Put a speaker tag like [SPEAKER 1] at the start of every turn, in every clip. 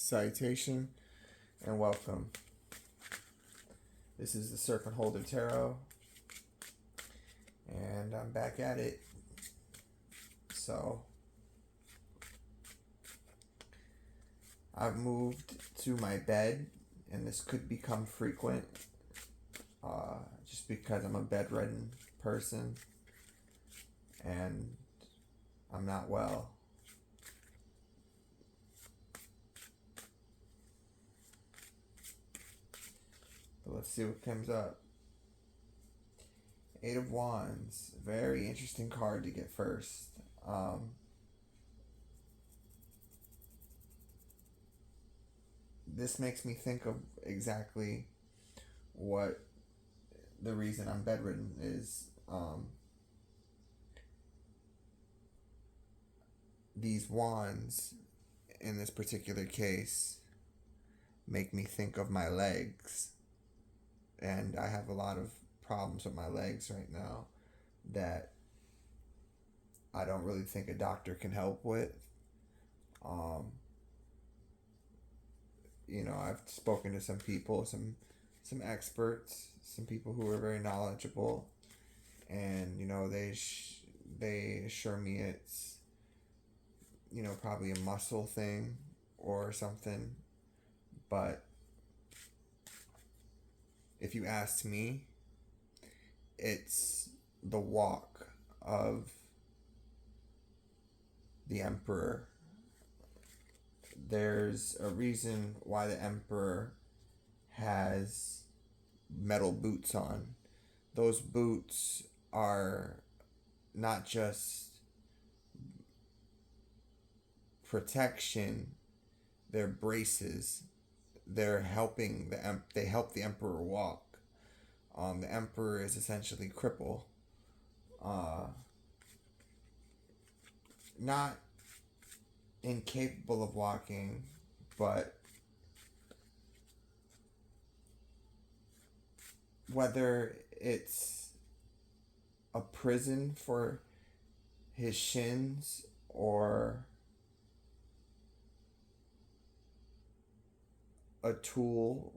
[SPEAKER 1] Salutation and welcome. This is the Serpent Holder Tarot, and I'm back at it. So, I've moved to my bed, and this could become frequent just because I'm a bedridden person and I'm not well. But let's see what comes up. Eight of Wands. Very interesting card to get first. This makes me think of exactly what the reason I'm bedridden is. These wands, in this particular case, make me think of my legs. And I have a lot of problems with my legs right now that I don't really think a doctor can help with. I've spoken to some people, some experts, some people who are very knowledgeable, and they assure me it's probably a muscle thing or something. But if you asked me, it's the walk of the Emperor. There's a reason why the Emperor has metal boots on. Those boots are not just protection, they're braces. They're helping they help the Emperor walk. The Emperor is essentially crippled. Not incapable of walking, but whether it's a prison for his shins or a tool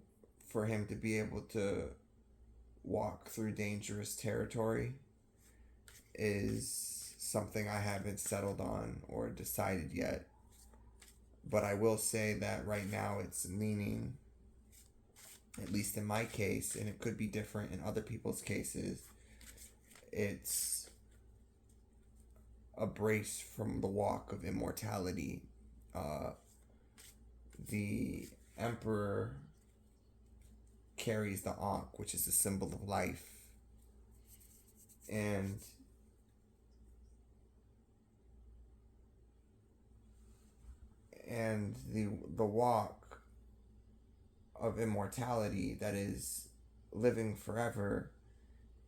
[SPEAKER 1] for him to be able to walk through dangerous territory is something I haven't settled on or decided yet. But I will say that right now it's leaning, at least in my case, and it could be different in other people's cases, it's a brace from the walk of immortality. The Emperor carries the Ankh, which is a symbol of life. And the walk of immortality, that is living forever,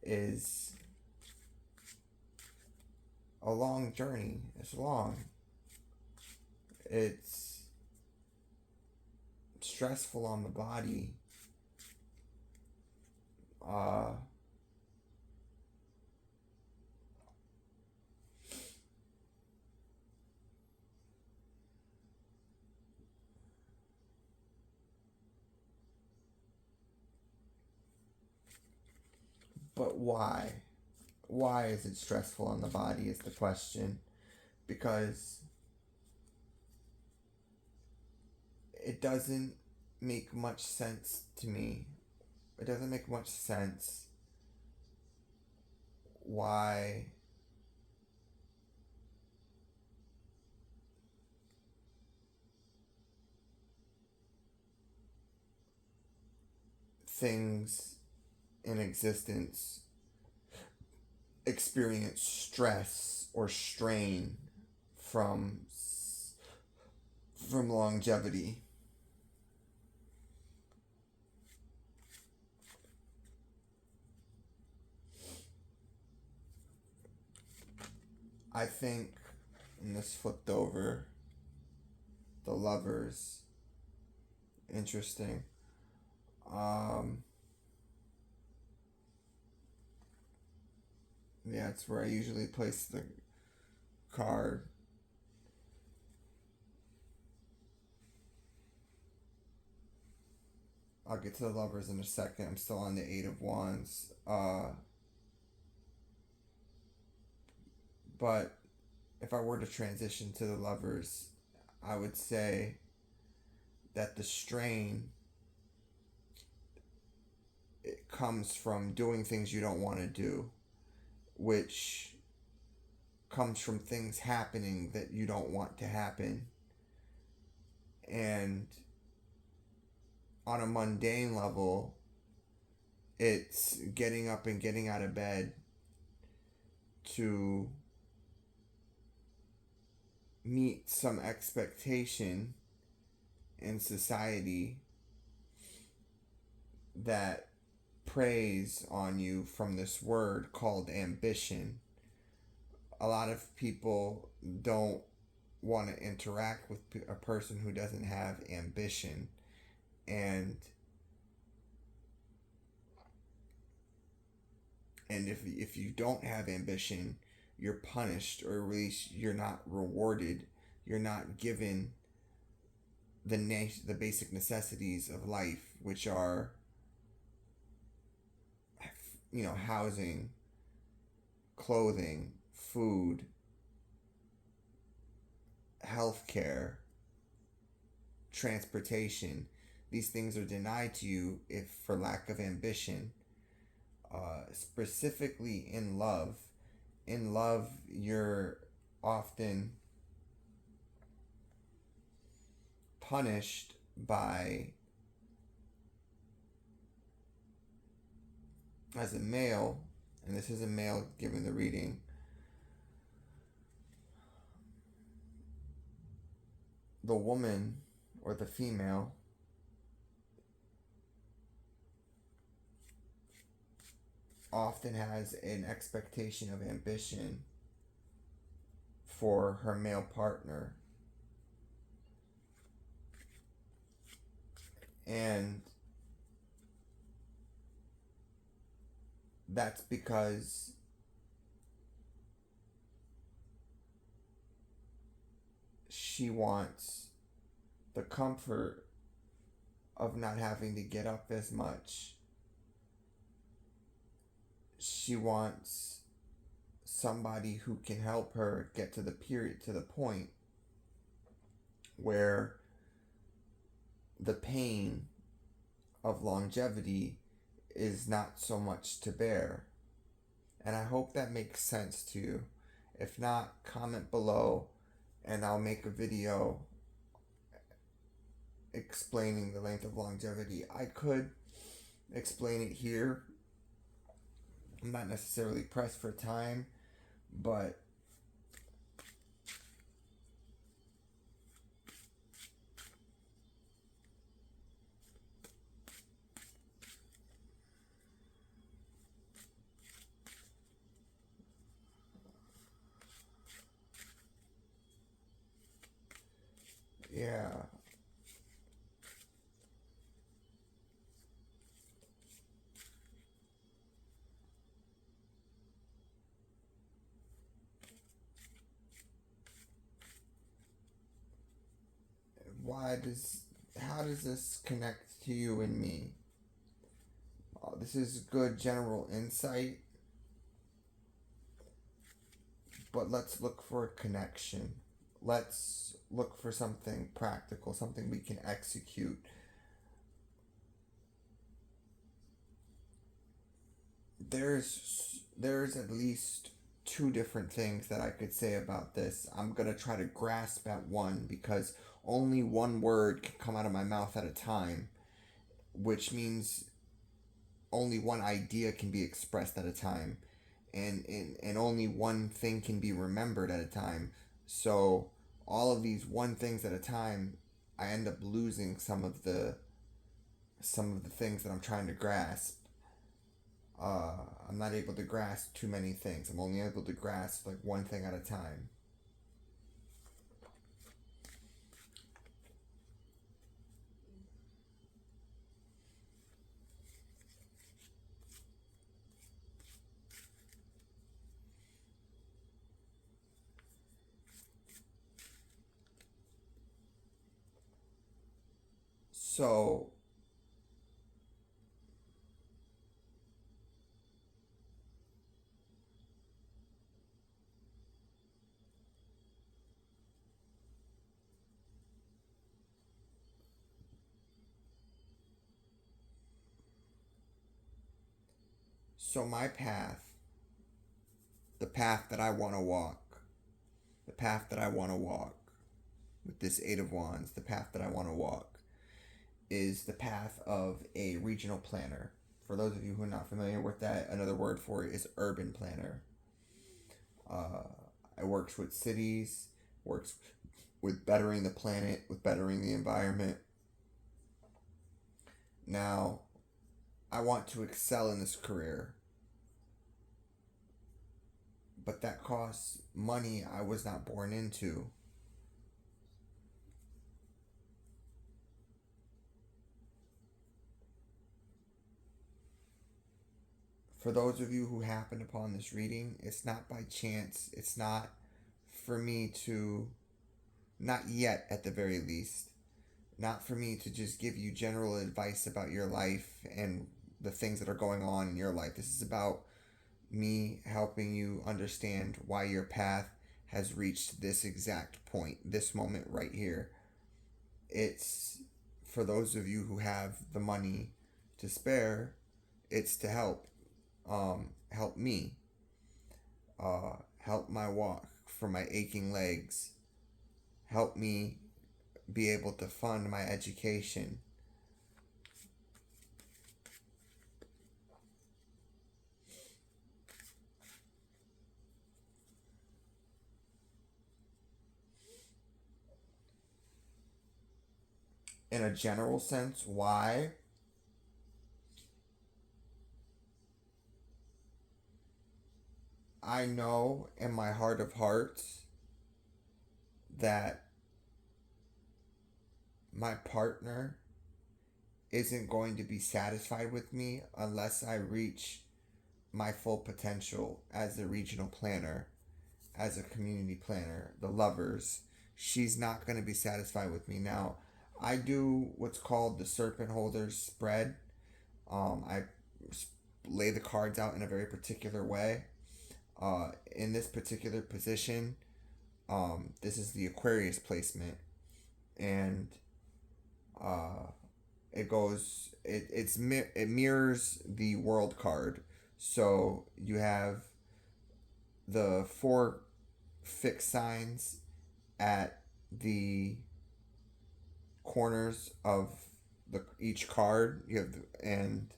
[SPEAKER 1] is a long journey. It's long. It's stressful on the body. But why? Why is it stressful on the body is the question. Because it doesn't make much sense to me. It doesn't make much sense why things in existence experience stress or strain from longevity. I think, and this flipped over, the Lovers, interesting. Yeah, it's where I usually place the card. I'll get to the Lovers in a second. I'm still on the Eight of Wands. But if I were to transition to the Lovers, I would say that the strain, it comes from doing things you don't want to do, which comes from things happening that you don't want to happen. And on a mundane level, it's getting up and getting out of bed to meet some expectation in society that preys on you from this word called ambition. A lot of people don't want to interact with a person who doesn't have ambition. And if you don't have ambition, you're punished, or at least you're not rewarded. You're not given the basic necessities of life, which are, housing, clothing, food, healthcare, transportation. These things are denied to you if for lack of ambition. Specifically in love. In love, you're often punished by, as a male, and this is a male giving the reading, the woman or the female often has an expectation of ambition for her male partner. And that's because she wants the comfort of not having to get up as much. She wants somebody who can help her get to the point where the pain of longevity is not so much to bear. And I hope that makes sense to you. If not, comment below and I'll make a video explaining the length of longevity. I could explain it here. I'm not necessarily pressed for time, but yeah. How does this connect to you and me? This is good general insight, but let's look for a connection. Let's look for something practical, something we can execute. There's at least two different things that I could say about this. I'm going to try to grasp at one because only one word can come out of my mouth at a time, which means only one idea can be expressed at a time, and only one thing can be remembered at a time. So all of these one things at a time, I end up losing some of the things that I'm trying to grasp. I'm not able to grasp too many things. I'm only able to grasp like one thing at a time. So So my path, the path that I want to walk, the path that I want to walk with this Eight of Wands, the path that I want to walk is the path of a regional planner. For those of you who are not familiar with that, another word for it is urban planner. It works with cities, works with bettering the planet, with bettering the environment. Now, I want to excel in this career, but that costs money I was not born into. For those of you who happened upon this reading, it's not by chance. It's not for me to, not yet at the very least, not for me to just give you general advice about your life and the things that are going on in your life. This is about me helping you understand why your path has reached this exact point, this moment right here. It's for those of you who have the money to spare, it's to help me, help my walk for my aching legs, help me be able to fund my education. In a general sense, why? I know in my heart of hearts that my partner isn't going to be satisfied with me unless I reach my full potential as a regional planner, as a community planner, the lovers. She's not going to be satisfied with me. Now, I do what's called the serpent holder spread. I lay the cards out in a very particular way. In this particular position, this is the Aquarius placement, and it mirrors the World card. So you have the four fixed signs at the corners of each card. You have and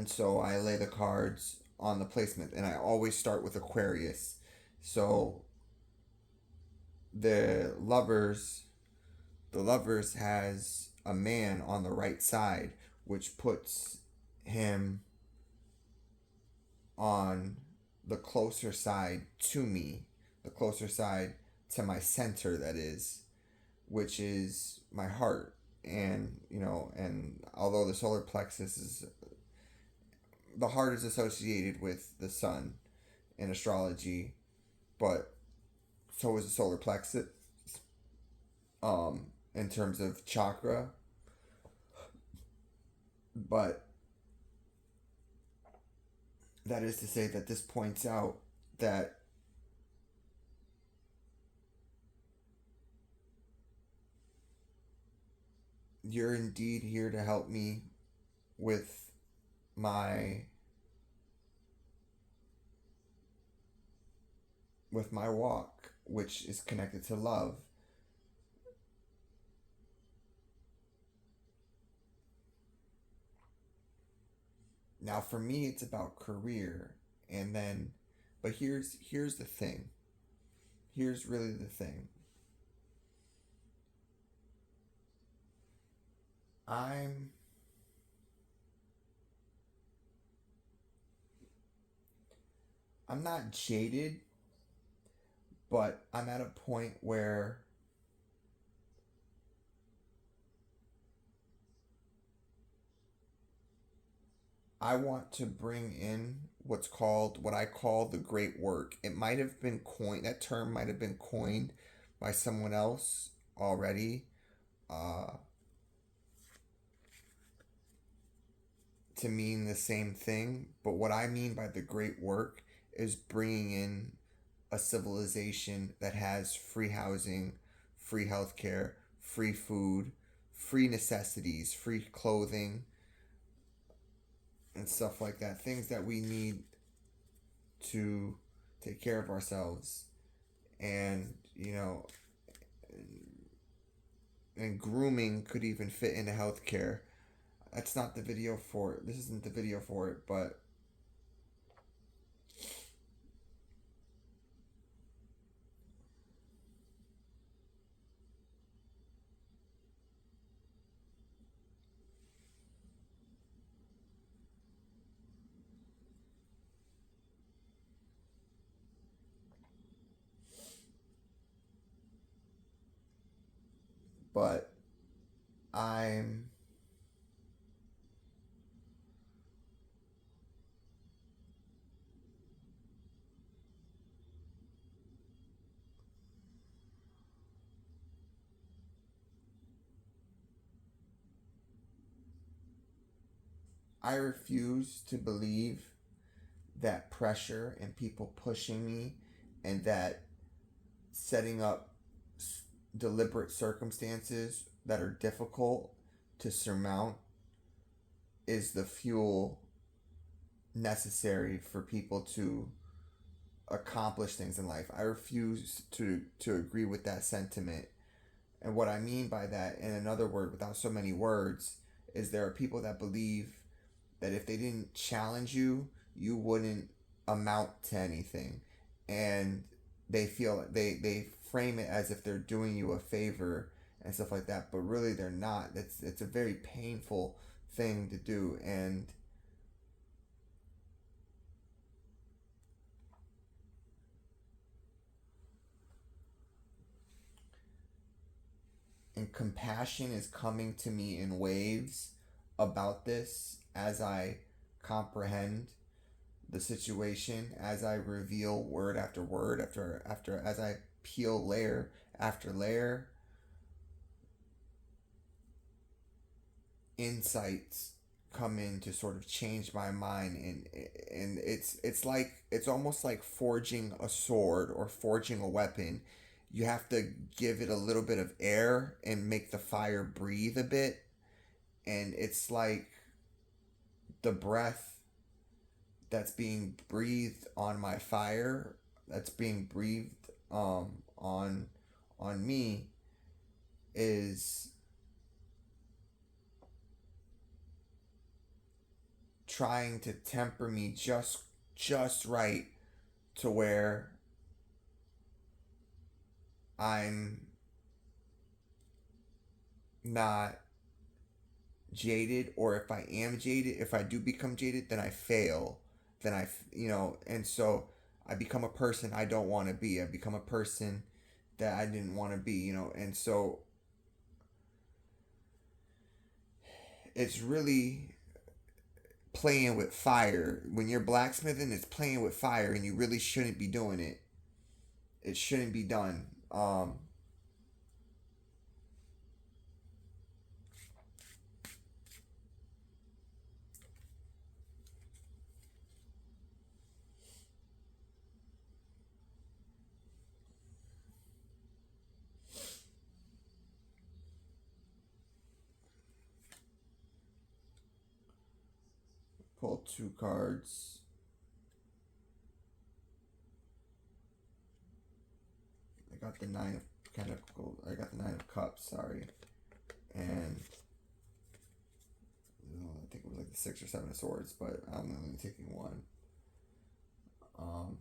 [SPEAKER 1] so I lay the cards on the placement, and I always start with Aquarius. So the lovers, the lovers has a man on the right side, which puts him on the closer side to me, the closer side to my center, that is, which is my heart. And and although the solar plexus is, the heart is associated with the sun in astrology, but so is the solar plexus, in terms of chakra. But that is to say that this points out that you're indeed here to help me with my walk, which is connected to love. Now for me it's about career, and then but here's the thing. Here's really the thing. I'm I'm not jaded, but I'm at a point where I want to bring in what I call the great work. It might have been coined, that term might have been coined by someone else already, uh, to mean the same thing. But what I mean by the great work is bringing in a civilization that has free housing, free healthcare, free food, free necessities, free clothing, and stuff like that. Things that we need to take care of ourselves. And, and grooming could even fit into healthcare. That's not the video for it. This isn't the video for it, but I'm I refuse to believe that pressure and people pushing me and that setting up deliberate circumstances that are difficult to surmount is the fuel necessary for people to accomplish things in life. I refuse to agree with that sentiment. And what I mean by that, in another word, without so many words, is there are people that believe that if they didn't challenge you, you wouldn't amount to anything. And they frame it as if they're doing you a favor and stuff like that, but really they're not. It's a very painful thing to do. And compassion is coming to me in waves about this as I comprehend the situation, as I reveal word after word after as I peel layer after layer. Insights come in to sort of change my mind, and it's almost like forging a sword or forging a weapon. You have to give it a little bit of air and make the fire breathe a bit, and it's like the breath that's being breathed on my fire, that's being breathed on me, is trying to temper me just right to where I'm not jaded, or if I am jaded, if I do become jaded, then I fail. Then and so I become a person I don't want to be. I become a person that I didn't want to be. And so it's really playing with fire. When you're blacksmithing, it's playing with fire, and you really shouldn't be doing it. It shouldn't be done. Pull two cards. I got the I got the nine of cups. Sorry, and I think it was like the six or seven of swords, but I'm only taking one. Um,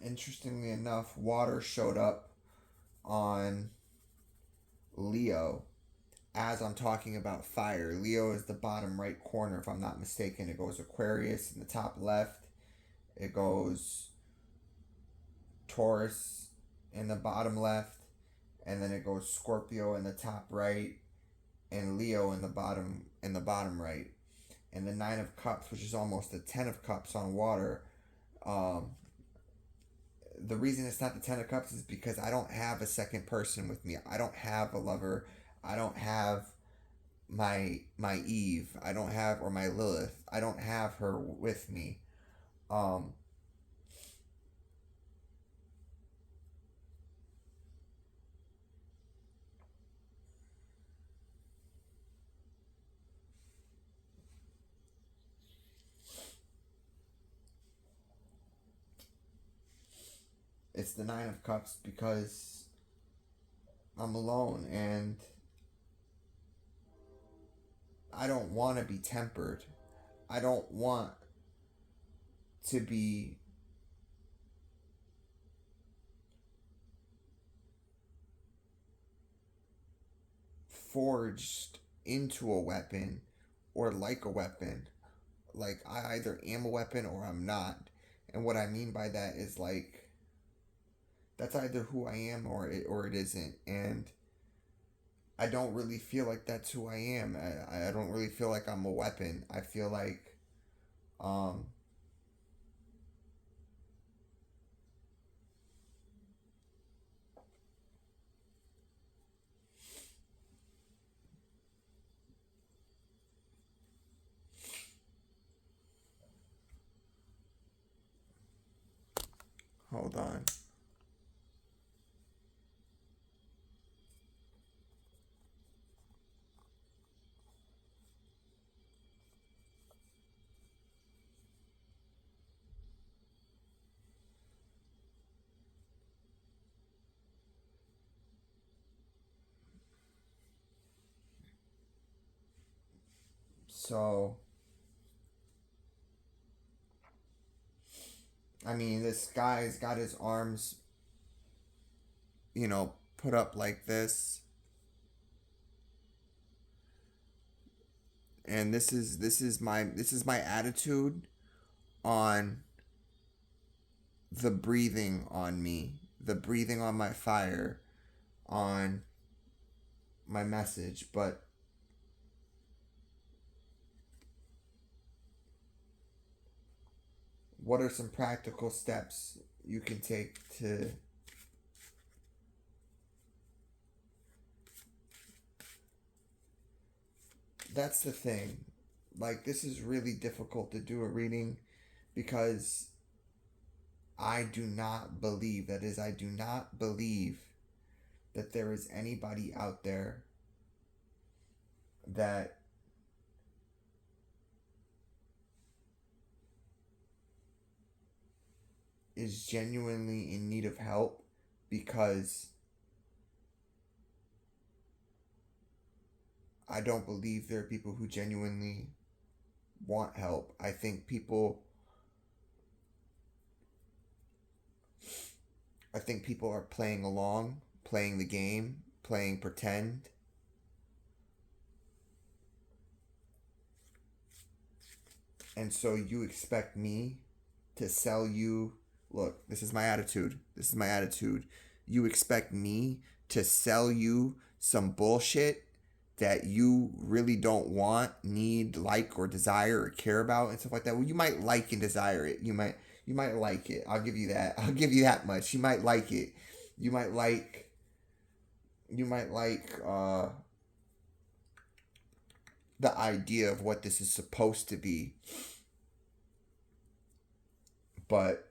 [SPEAKER 1] Interestingly enough, water showed up on Leo as I'm talking about fire. Leo is the bottom right corner, if I'm not mistaken. It goes Aquarius in the top left. It goes Taurus in the bottom left, and then it goes Scorpio in the top right, and Leo in the bottom right. And the nine of cups, which is almost the ten of cups on water, the reason it's not the Ten of Cups is because I don't have a second person with me. I don't have a lover. I don't have my Eve. I don't have, or my Lilith. I don't have her with me. Um, it's the Nine of Cups because I'm alone and I don't want to be tempered. I don't want to be forged into a weapon or like a weapon. Like, I either am a weapon or I'm not. And what I mean by that is, like, that's either who I am or it isn't. And I don't really feel like that's who I am. I don't really feel like I'm a weapon. I feel like, um, hold on. So, I mean, this guy's got his arms, put up like this. And this is my attitude on the breathing on me, the breathing on my fire, on my message. But what are some practical steps you can take to that's the thing. Like, this is really difficult to do a reading because I do not believe, that is, I do not believe that there is anybody out there that is genuinely in need of help, because I don't believe there are people who genuinely want help. I think people are playing along, playing the game, playing pretend. And so you expect me to sell you, look, this is my attitude. This is my attitude. You expect me to sell you some bullshit that you really don't want, need, like, or desire or care about and stuff like that. Well, you might like and desire it. You might like it. I'll give you that. I'll give you that much. You might like it. You might like the idea of what this is supposed to be. But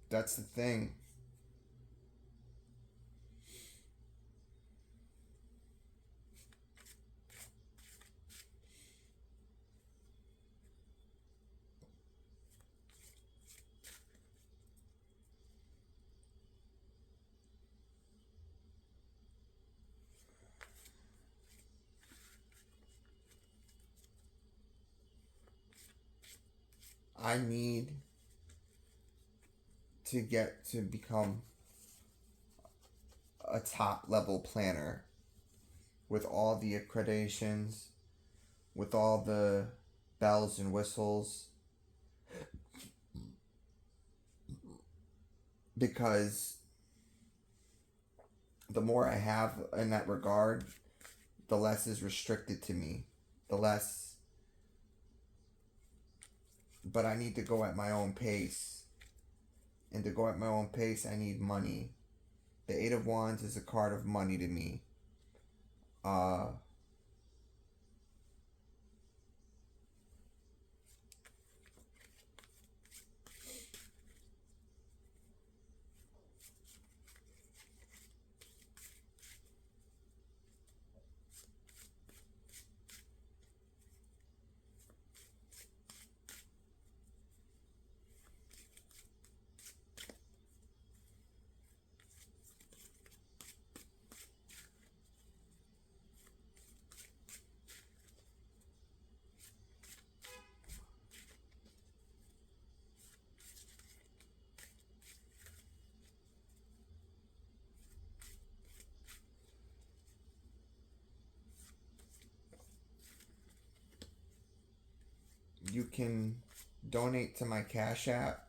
[SPEAKER 1] that's the thing. I need to get to become a top level planner with all the accreditations, with all the bells and whistles, because the more I have in that regard, the less is restricted to me. The less, but I need to go at my own pace. And to go at my own pace, I need money. The Eight of Wands is a card of money to me. Uh, you can donate to my Cash App.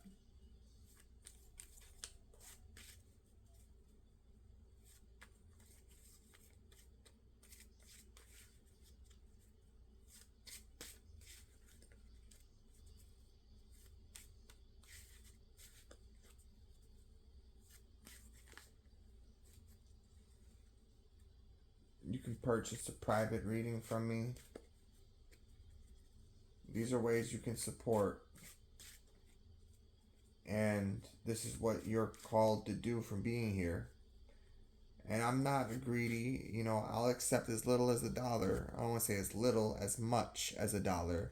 [SPEAKER 1] You can purchase a private reading from me. These are ways you can support. And this is what you're called to do from being here. And I'm not greedy, I'll accept as little as $1. I don't want to say as little, as much as $1.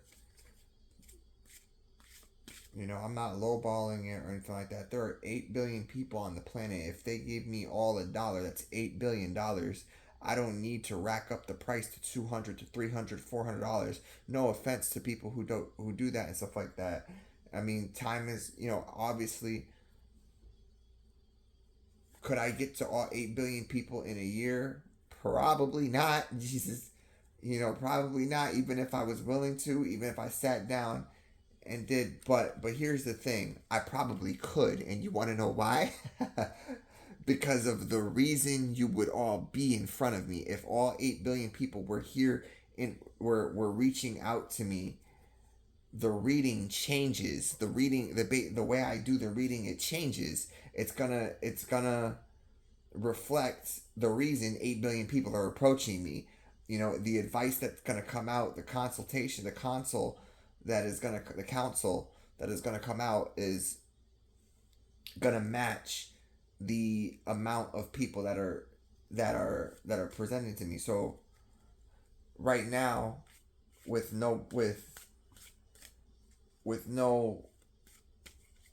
[SPEAKER 1] I'm not lowballing it or anything like that. There are 8 billion people on the planet. If they gave me all $1, that's $8 billion. I don't need to rack up the price to $200 to $300, $400. No offense to people who do that and stuff like that. I mean, time is, obviously, could I get to all 8 billion people in a year? Probably not. Jesus. Probably not, even if I was willing to, even if I sat down and did. But here's the thing, I probably could, and you want to know why? Because of the reason you would all be in front of me. If all 8 billion people were here and were reaching out to me, the reading changes. The way I do the reading, it changes. It's gonna reflect the reason 8 billion people are approaching me. The advice that's gonna come out, the consultation, the counsel that is gonna come out is gonna match the amount of people that are presenting to me. So right now, with no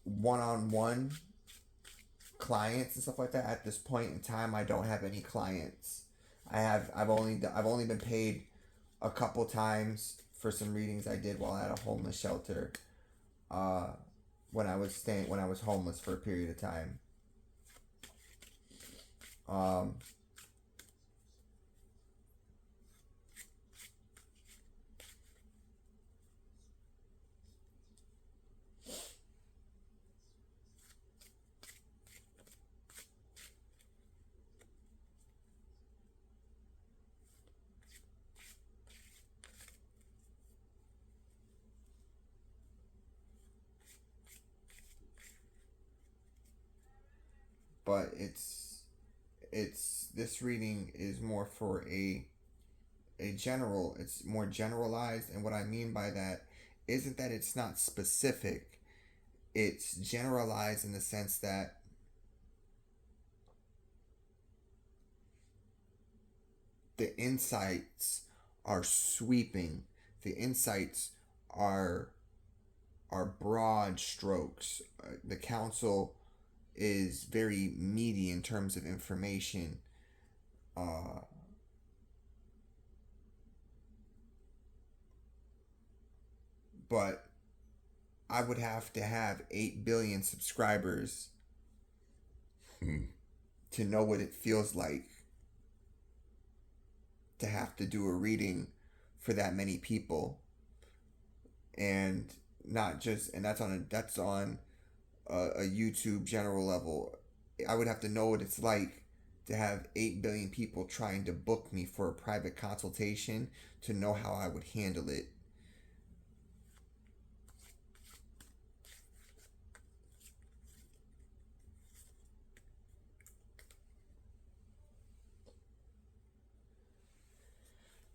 [SPEAKER 1] one-on-one clients and stuff like that at this point in time, I don't have any clients. I've only been paid a couple times for some readings I did while at a homeless shelter, uh when I was homeless for a period of time. um but it's this reading is more for a general, it's more generalized. And what I mean by that isn't that it's not specific. It's generalized in the sense that the insights are sweeping. The insights are broad strokes. The council is very meaty in terms of information. Uh, but I would have to have 8 billion subscribers to know what it feels like to have to do a reading for that many people, and not just, and that's on a YouTube general level. I would have to know what it's like to have 8 billion people trying to book me for a private consultation to know how I would handle it.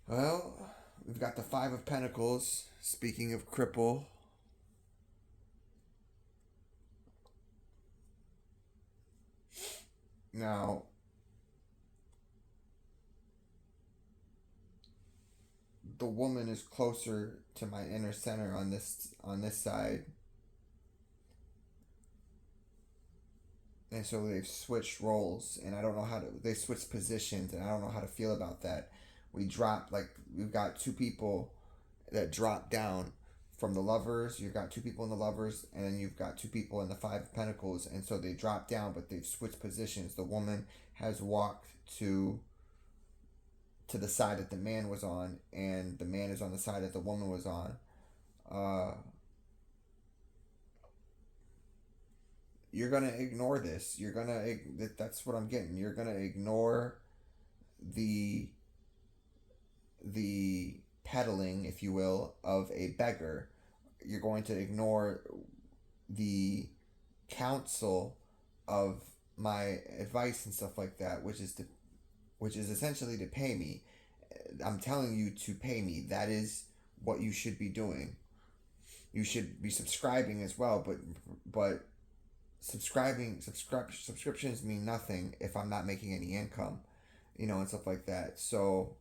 [SPEAKER 1] Well, we've got the Five of Pentacles. Speaking of cripple, now the woman is closer to my inner center on this side, and so they've switched roles, and I don't know how to. They switched positions, and I don't know how to feel about that. We've got two people that drop down from the lovers. You've got two people in the lovers, and then you've got two people in the Five of Pentacles, and so they drop down, but they've switched positions. The woman has walked to the side that the man was on, and the man is on the side that the woman was on. Uh, you're gonna ignore this. That's what I'm getting. You're gonna ignore the the peddling, if you will, of a beggar. You're going to ignore the counsel of my advice and stuff like that, which is essentially to pay me. I'm telling you to pay me. That is what you should be doing. You should be subscribing as well, but subscriptions mean nothing if I'm not making any income, and stuff like that. So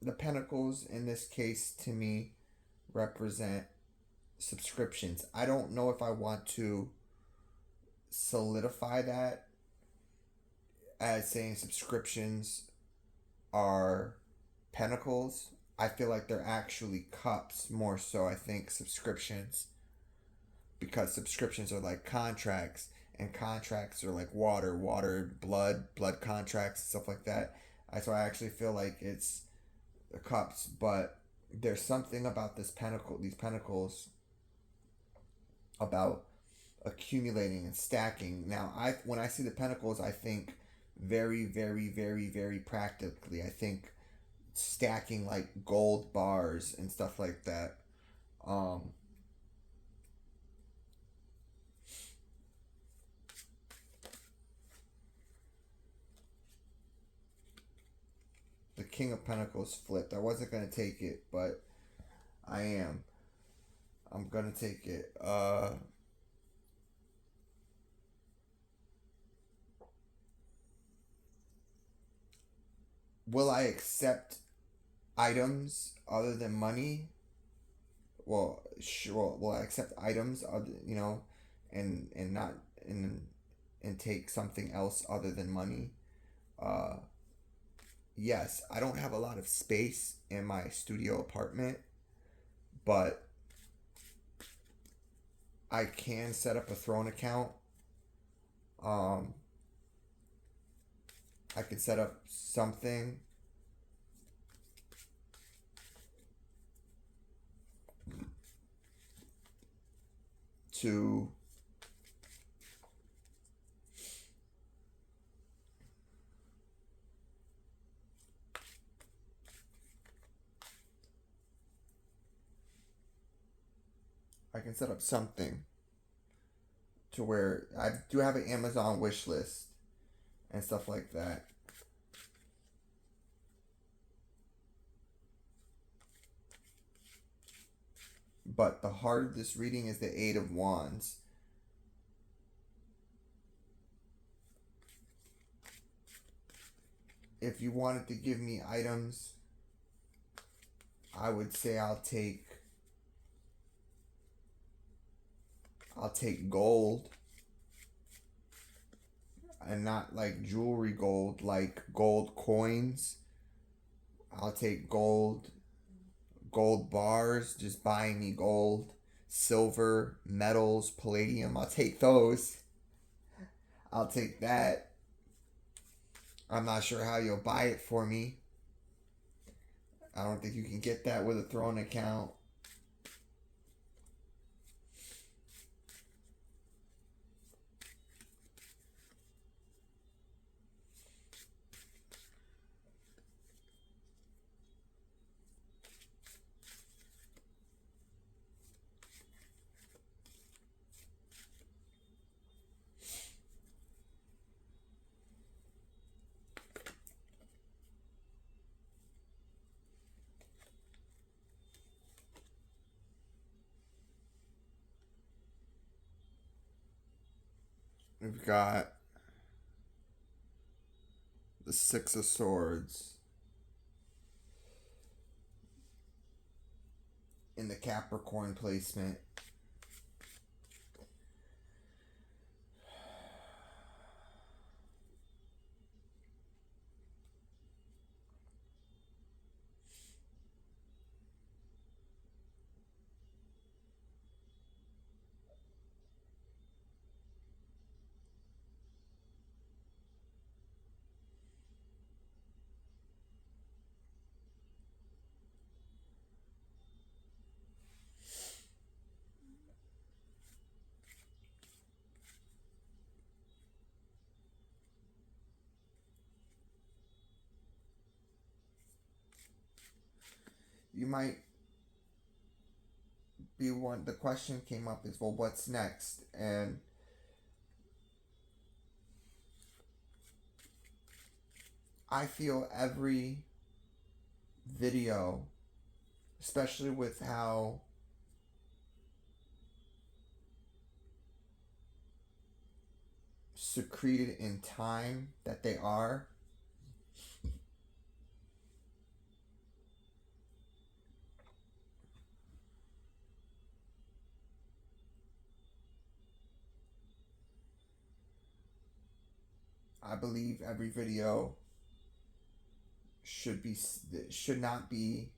[SPEAKER 1] the pentacles in this case to me represent subscriptions. I don't know if I want to solidify that as saying subscriptions are pentacles. I feel like they're actually cups more so. I think subscriptions, because subscriptions are like contracts, and contracts are like water, blood contracts, stuff like that. So I actually feel like it's the cups, but there's something about these pentacles, about accumulating and stacking. Now, when I see the pentacles, I think very, very, very, very practically. I think stacking like gold bars and stuff like that. Um, the King of Pentacles flipped. I wasn't gonna take it, but I am. I'm gonna take it. Will I accept items other than money? Well, sure. Will I accept items other, and not and take something else other than money? Uh, yes. I don't have a lot of space in my studio apartment, but I can set up a Throne account. Um, I could set up something to I can set up something to where I do have an Amazon wish list and stuff like that. But the heart of this reading is the Eight of Wands. If you wanted to give me items, I would say I'll take gold, and not like jewelry gold, like gold coins. I'll take gold bars, just buying me gold, silver, metals, palladium. I'll take those. I'll take that. I'm not sure how you'll buy it for me. I don't think you can get that with a Throne account. We've got the Six of Swords in the Capricorn placement. You might be one. The question came up is, well, what's next? And I feel every video, especially with how secreted in time that they are, I believe every video should not be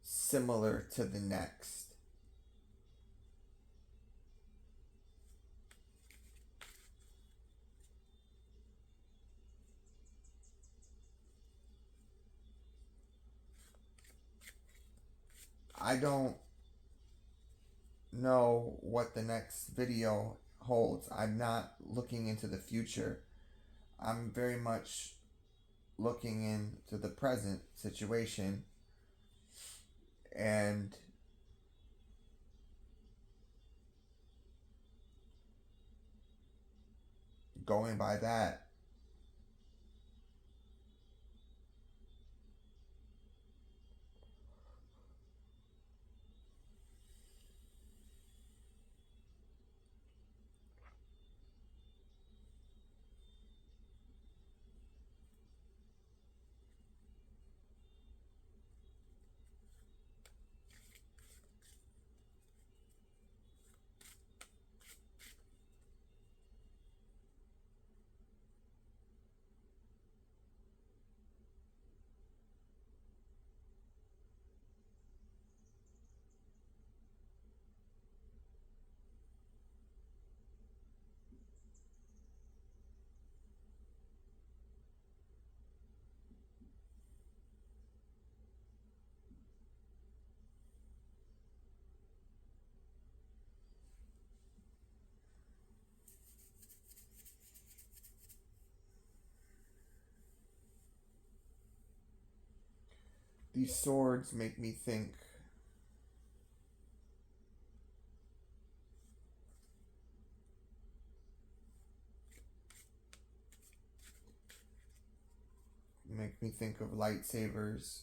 [SPEAKER 1] similar to the next. I don't know what the next video holds. I'm not looking into the future. I'm very much looking into the present situation and going by that. These swords make me think of lightsabers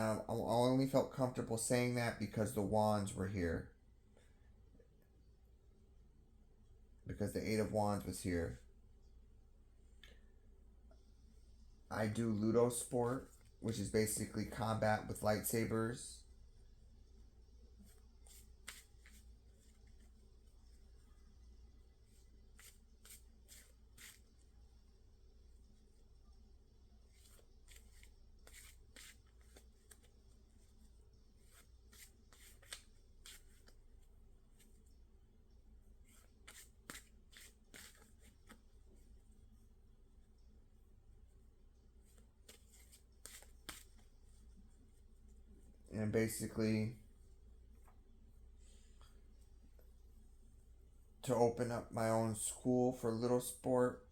[SPEAKER 1] I only felt comfortable saying that because the wands were here. Because the Eight of Wands was here. I do Ludo Sport, which is basically combat with lightsabers. And basically, to open up my own school for Little Sport.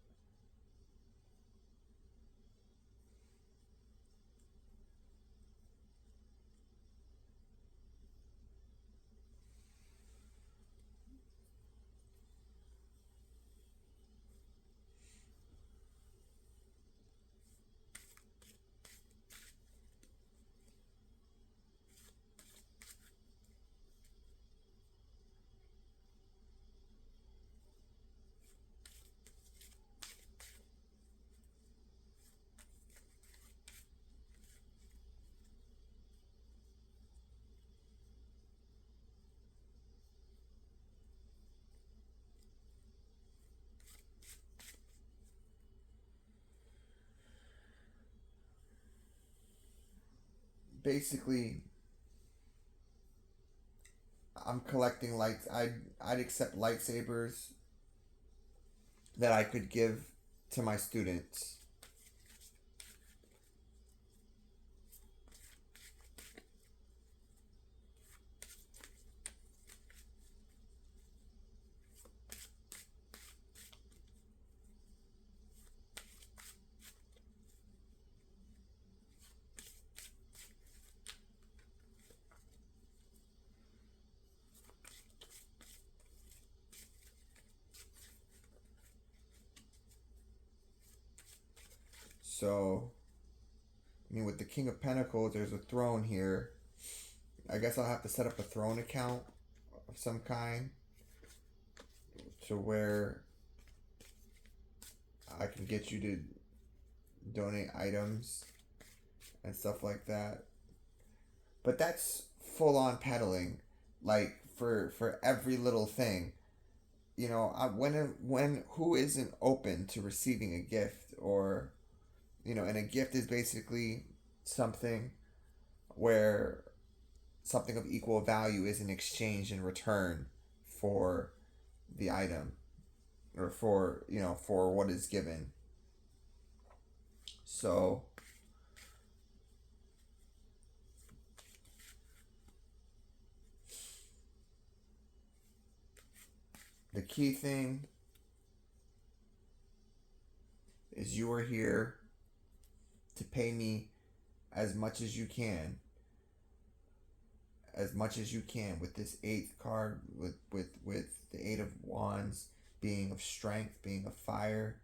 [SPEAKER 1] Basically, I'm collecting lights. I'd accept lightsabers that I could give to my students. So, I mean, with the King of Pentacles, there's a throne here. I guess I'll have to set up a throne account of some kind to where I can get you to donate items and stuff like that. But that's full on peddling, like for every little thing. You know, when who isn't open to receiving a gift, or and a gift is basically something where something of equal value is in exchange in return for the item, or for what is given. So the key thing is you are here to pay me as much as you can. As much as you can with this eighth card, with the Eight of Wands being of strength, being of fire.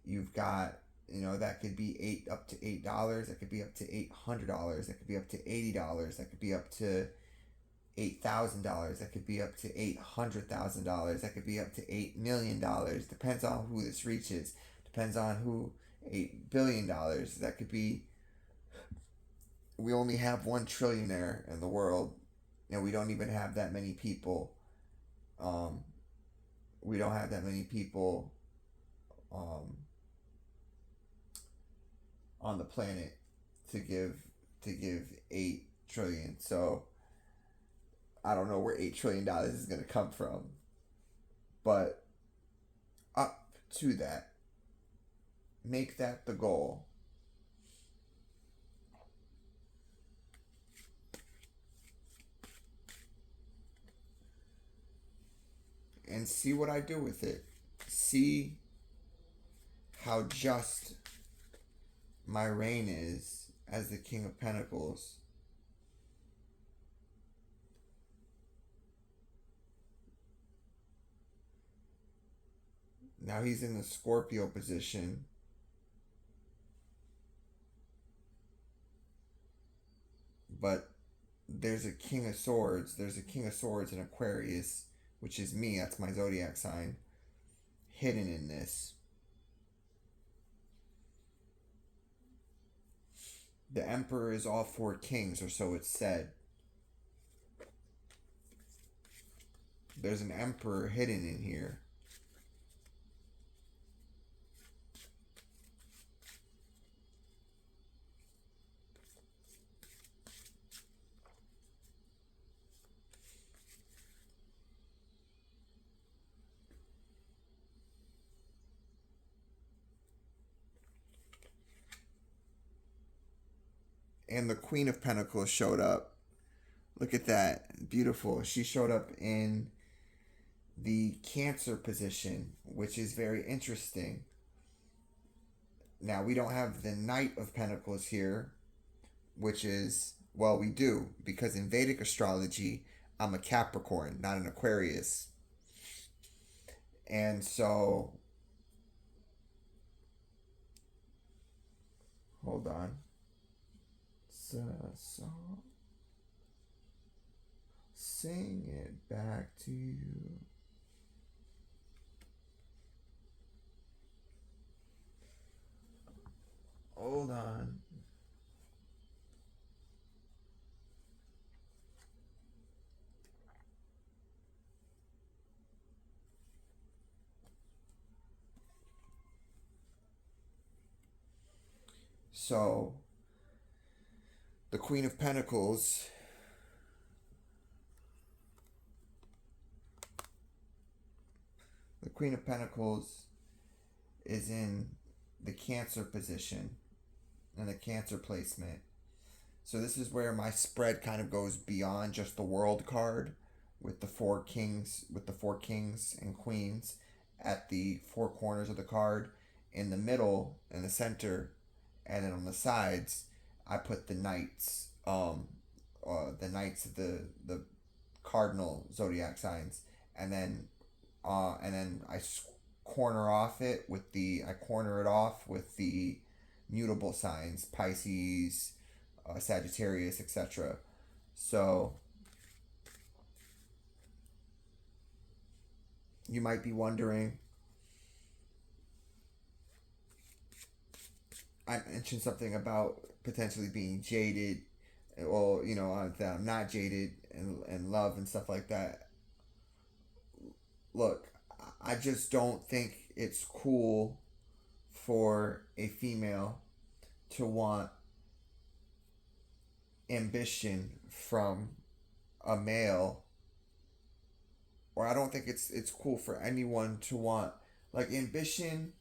[SPEAKER 1] You've got, that could be up to $8. That could be up to $800. That could be up to $80. That could be up to $8,000. That could be up to $800,000. That could be up to $8 million. Depends on who this reaches. Depends on who. $8 billion. That could be. We only have one trillionaire in the world, and we don't even have that many people. We don't have that many people on the planet to give 8 trillion. So I don't know where $8 trillion is going to come from, but up to that, make that the goal. And see what I do with it. See how just my reign is as the King of Pentacles. Now he's in the Scorpio position. but there's a King of Swords. There's a King of Swords in Aquarius, which is me. That's my zodiac sign. Hidden in this. The Emperor is all four kings, or so it's said. There's an Emperor hidden in here. And the Queen of Pentacles showed up. Look at that. Beautiful. She showed up in the Cancer position, which is very interesting. Now, we don't have the Knight of Pentacles here, which is, well, we do, because in Vedic astrology, I'm a Capricorn, not an Aquarius. And so, hold on. So, sing it back to you. Hold on. So, the Queen of Pentacles is in the Cancer position and the Cancer placement. So this is where my spread kind of goes beyond just the World card with the four kings and queens at the four corners of the card. In the middle, in the center, and then on the sides, I put the knights, the knights of the cardinal zodiac signs, and then I corner it off with the mutable signs, Pisces, Sagittarius, etc. So you might be wondering, I mentioned something about potentially being jaded. Well, that I'm not jaded and love and stuff like that. Look, I just don't think it's cool for a female to want ambition from a male, or I don't think it's cool for anyone to want like ambition.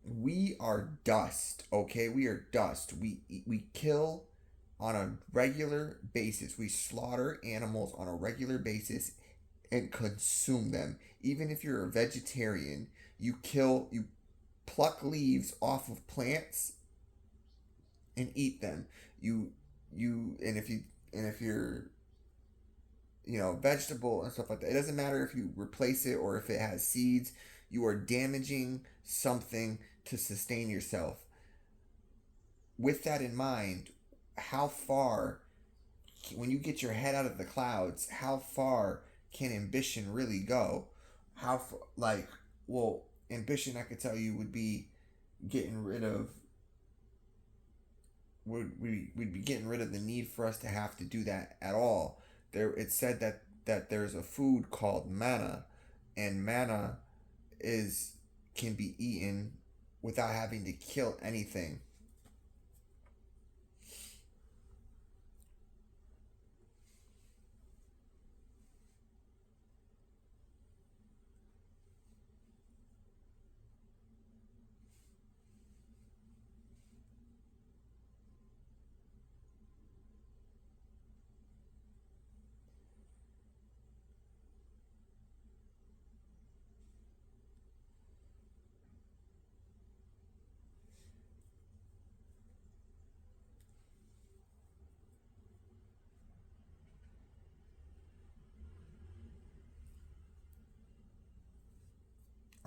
[SPEAKER 1] We are dust, okay? We are dust. We kill on a regular basis. We slaughter animals on a regular basis and consume them. Even if you're a vegetarian, you pluck leaves off of plants and eat them. And if you're vegetable and stuff like that. It doesn't matter if you replace it or if it has seeds. You are damaging something to sustain yourself. With that in mind, how far, when you get your head out of the clouds, how far can ambition really go? Like, well, ambition, I could tell you, would be getting rid of we'd be getting rid of the need for us to have to do that at all. It's said that there's a food called manna, and manna is can be eaten without having to kill anything.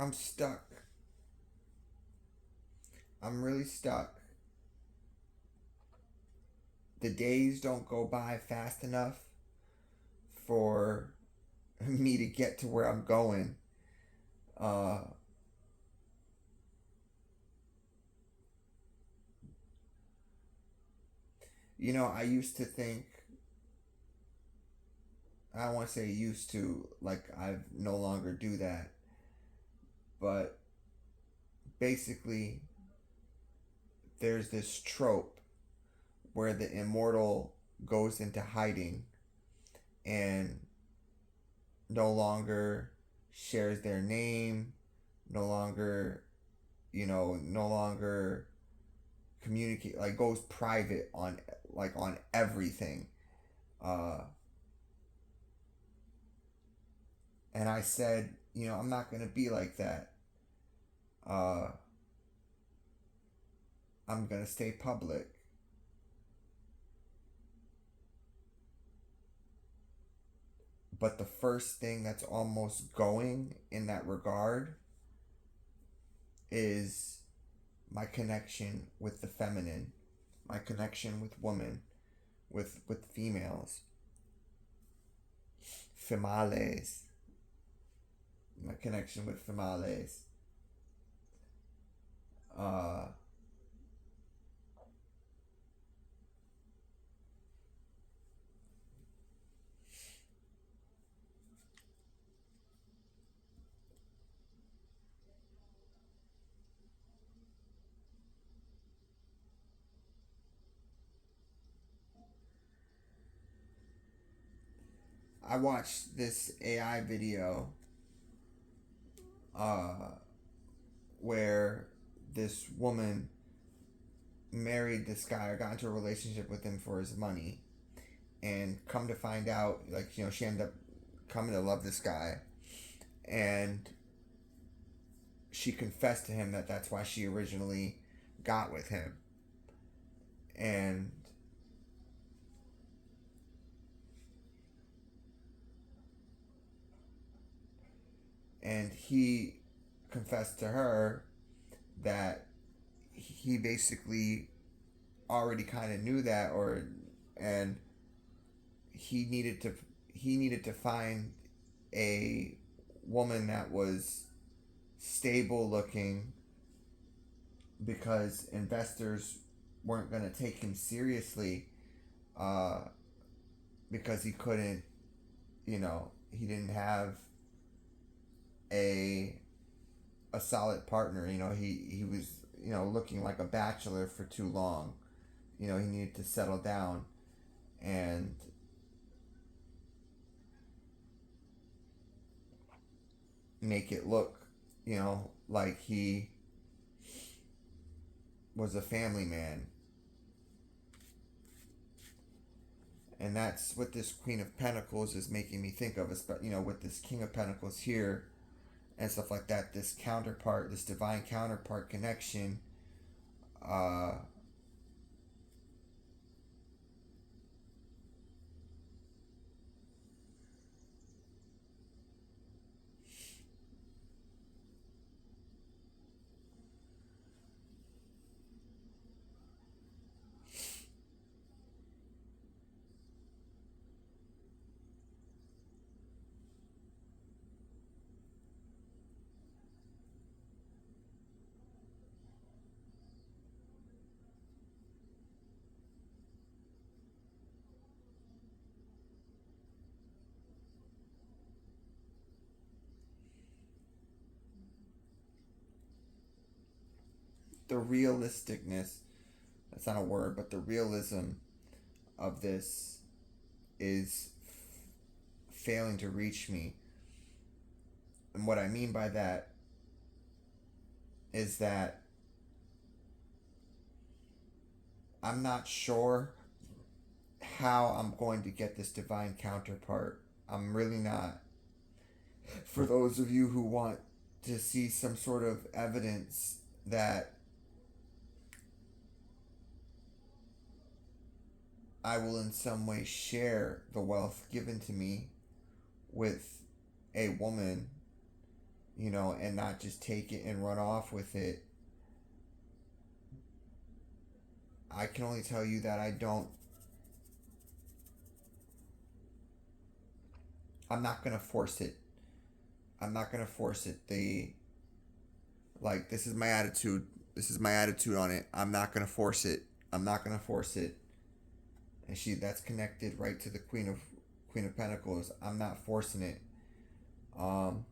[SPEAKER 1] I'm stuck. I'm really stuck the days don't go by fast enough for me to get to where I'm going. Uh, I used to think, I don't want to say used to, like I no longer do that, but basically, there's this trope where the immortal goes into hiding and no longer shares their name, no longer, no longer communicate, like goes private on, like on everything. Uh, and I said, I'm not gonna be like that. Uh, I'm gonna stay public. But the first thing that's almost going in that regard is my connection with the feminine, my connection with women, with females, females, my connection with females. Uh, I watched this AI video uh, where this woman married this guy or got into a relationship with him for his money, and come to find out, like, she ended up coming to love this guy, and she confessed to him that that's why she originally got with him. And he confessed to her that he basically already kind of knew that, or and he needed to find a woman that was stable looking, because investors weren't going to take him seriously, uh, because he couldn't, he didn't have a solid partner. He was, looking like a bachelor for too long. He needed to settle down and make it look, like he was a family man. And that's what this Queen of Pentacles is making me think of, with this King of Pentacles here and stuff like that. This counterpart, this divine counterpart connection, uh, the realisticness, that's not a word, but the realism of this is failing to reach me. And what I mean by that is that I'm not sure how I'm going to get this divine counterpart. I'm really not. For those of you who want to see some sort of evidence that I will in some way share the wealth given to me with a woman, and not just take it and run off with it, I can only tell you that I don't I'm not gonna force it. I'm not gonna force it. This is my attitude. This is my attitude on it. I'm not gonna force it. I'm not gonna force it. And that's connected right to the Queen of Pentacles. I'm not forcing it. Um,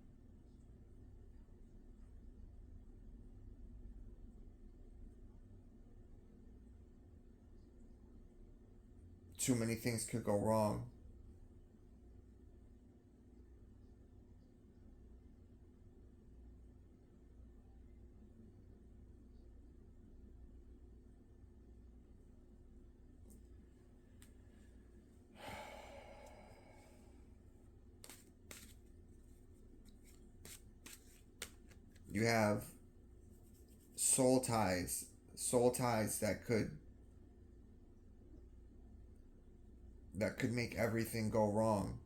[SPEAKER 1] Too many things could go wrong. You have soul ties that could make everything go wrong.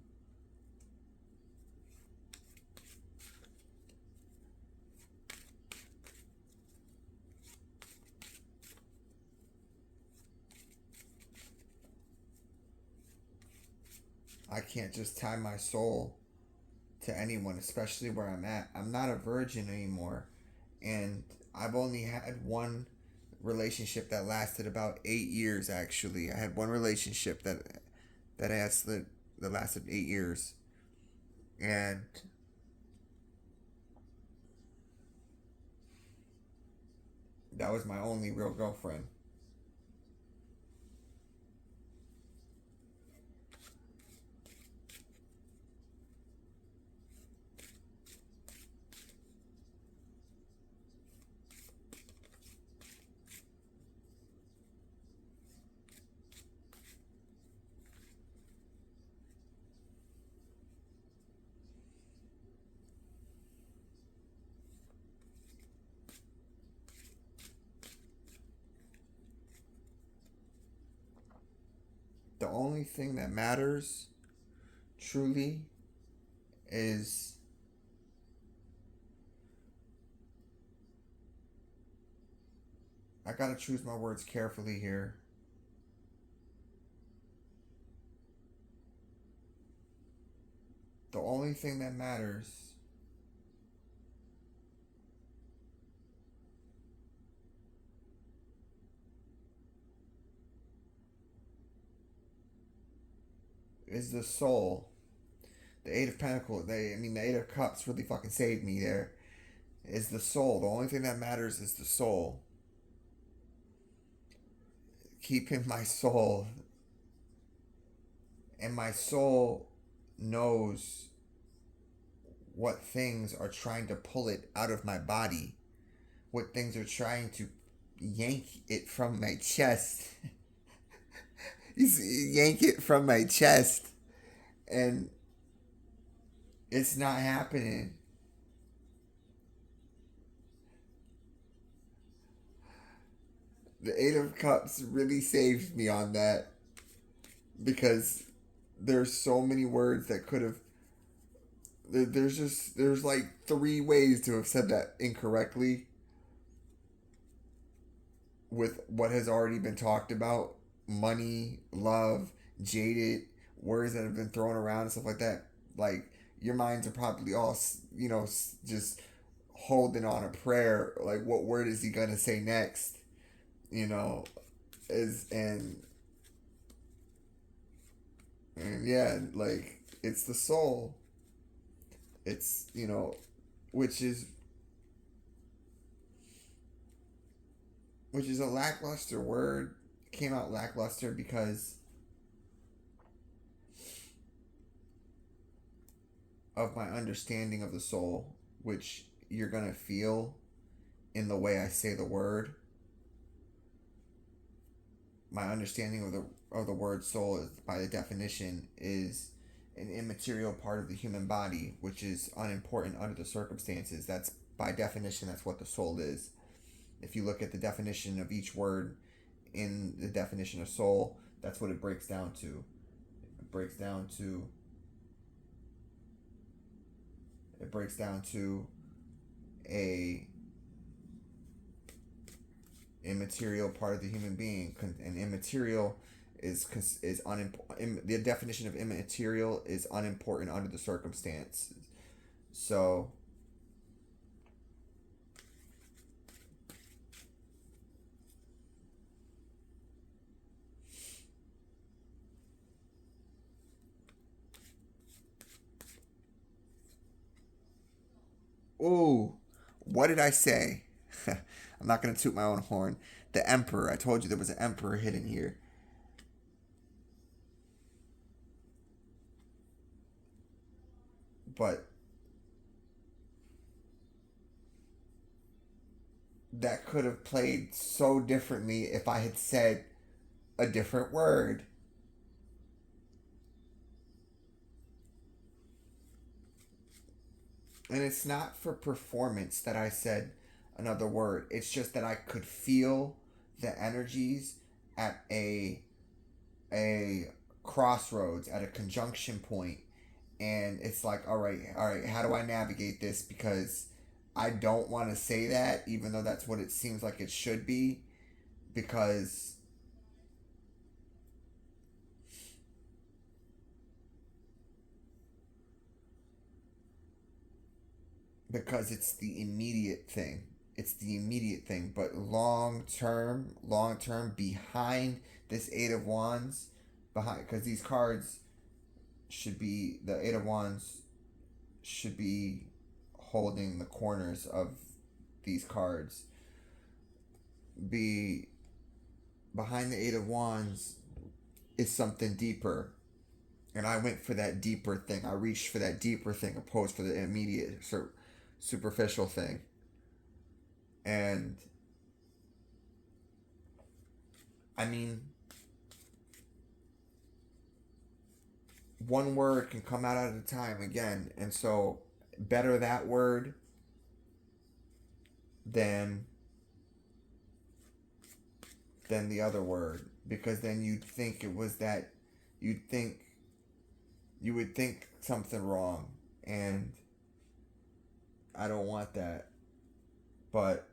[SPEAKER 1] I can't just tie my soul to anyone, especially where I'm at. I'm not a virgin anymore, and I've only had one relationship that lasted about 8 years. Actually, I had one relationship that lasted 8 years, and that was my only real girlfriend. The only thing that matters, truly, is I gotta choose my words carefully here. The only thing that matters is the soul. The Eight of Pentacles, the Eight of Cups really fucking saved me there. Is the soul. The only thing that matters is the soul. Keeping my soul. And my soul knows what things are trying to pull it out of my body. What things are trying to yank it from my chest. Yank it from my chest. And it's not happening. The Eight of Cups really saved me on that, because there's so many words that could have. There's like three ways to have said that incorrectly with what has already been talked about: money, love, jaded, words that have been thrown around and stuff like that. Like, your minds are probably all, just holding on a prayer. Like, what word is he gonna say next? You know, is and yeah, like, it's the soul. It's, which is a lackluster word. It came out lackluster because of my understanding of the soul, which you're gonna feel in the way I say the word. My understanding of the word soul is, by the definition, is an immaterial part of the human body, which is unimportant under the circumstances. That's, by definition, that's what the soul is. If you look at the definition of each word in the definition of soul, that's what it breaks down to. It breaks down to a immaterial part of the human being. And immaterial is unimportant. The definition of immaterial is unimportant under the circumstance. So, ooh, what did I say? I'm not gonna toot my own horn. The Emperor. I told you there was an Emperor hidden here. But that could have played so differently if I had said a different word. And it's not for performance that I said another word. It's just that I could feel the energies at a crossroads, at a conjunction point, and it's like, all right, how do I navigate this? Because I don't want to say that, even though that's what it seems like it should be, because it's the immediate thing. It's the immediate thing, but long term, behind this Eight of Wands, behind, because these cards should be, the Eight of Wands should be holding the corners of these cards. Be behind the Eight of Wands is something deeper, and I went for that deeper thing. I reached for that deeper thing opposed for the immediate superficial thing. And I mean, one word can come out at a time again, and so better that word than the other word, because then you'd think it was that, you'd think you would think something wrong, and I don't want that. But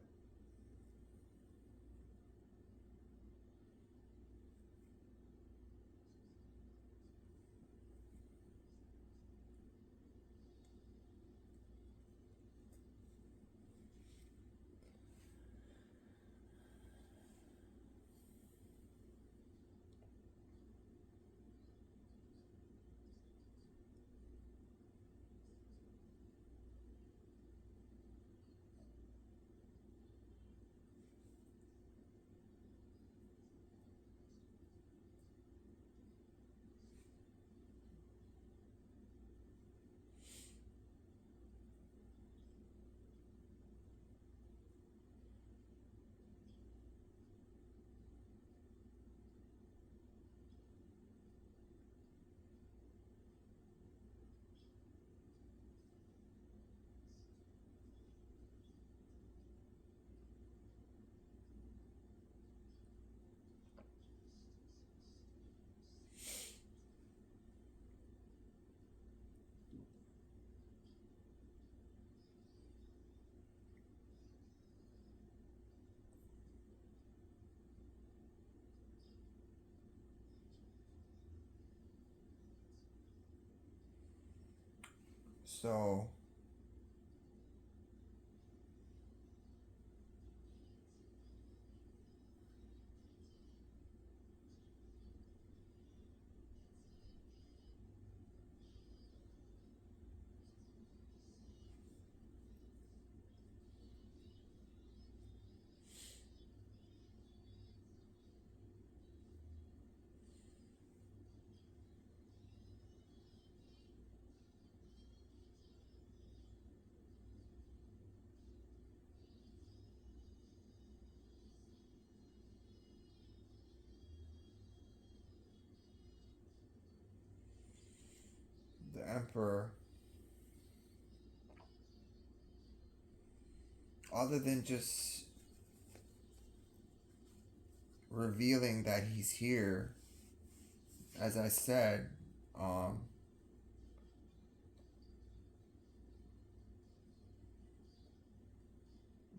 [SPEAKER 1] so the Emperor, other than just revealing that he's here, as I said, um,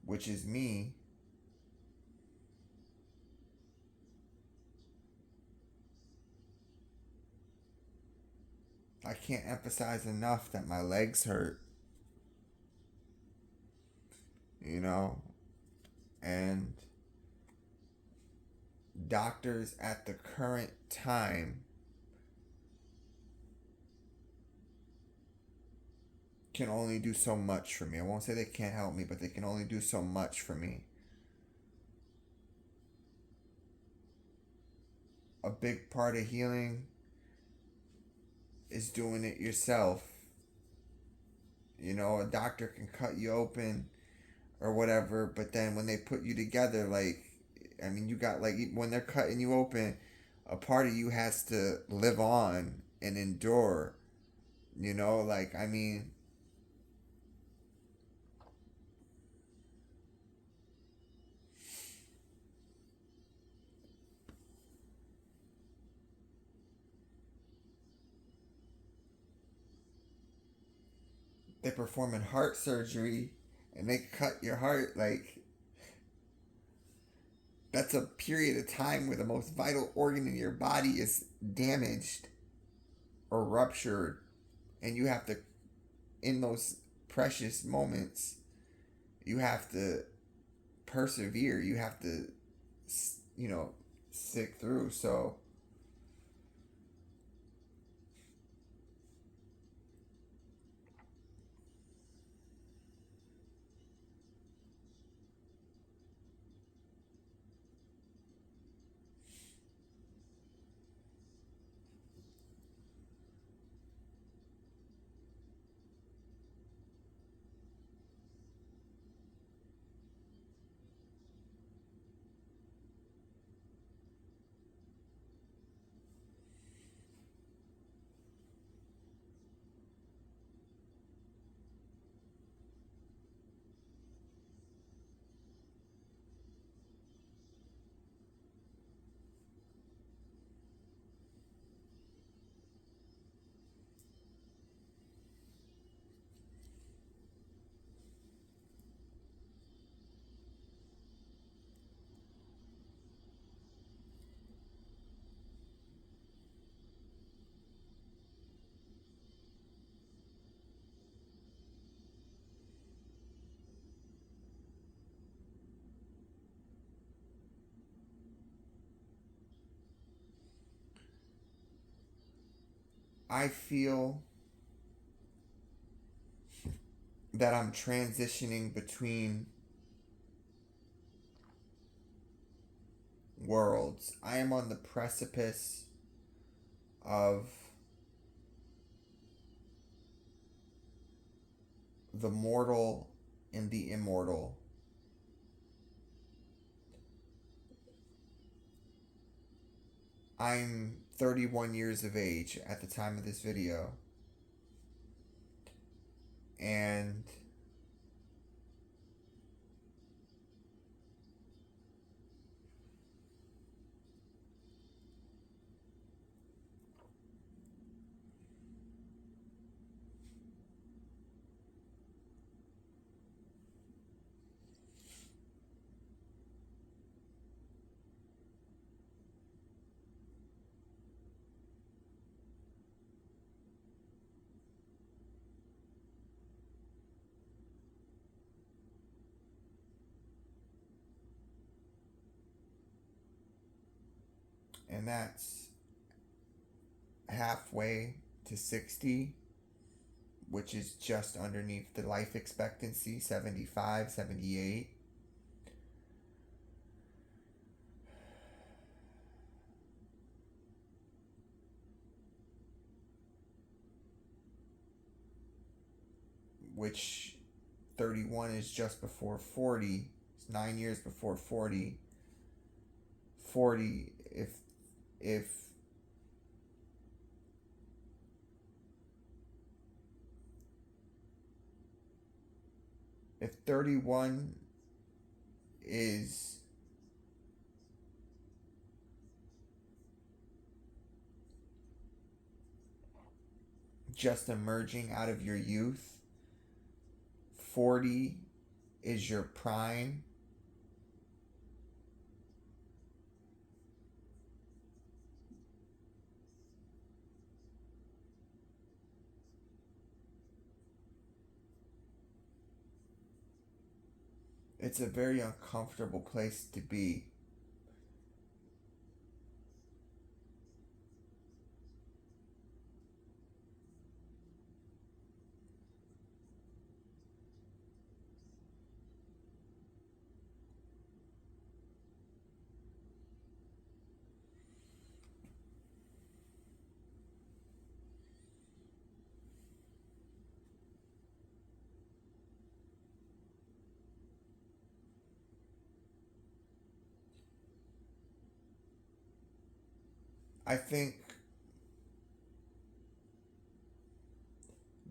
[SPEAKER 1] which is me, I can't emphasize enough that my legs hurt, you know, and doctors at the current time can only do so much for me. I won't say they can't help me, but they can only do so much for me. A big part of healing is doing it yourself. You know, a doctor can cut you open or whatever, but then when they put you together, like, I mean, you got, like, when they're cutting you open, a part of you has to live on and endure. You know, like, I mean, they performing heart surgery and they cut your heart. Like, that's a period of time where the most vital organ in your body is damaged or ruptured, and you have to, in those precious moments, you have to persevere. You have to, you know, stick through. So I feel that I'm transitioning between worlds. I am on the precipice of the mortal and the immortal. I'm 31 years of age at the time of this video, and that's halfway to 60, which is just underneath the life expectancy, 75, 78. Which 31 is just before 40. It's 9 years before 40. 40, if if 31 is just emerging out of your youth, 40 is your prime, it's a very uncomfortable place to be. I think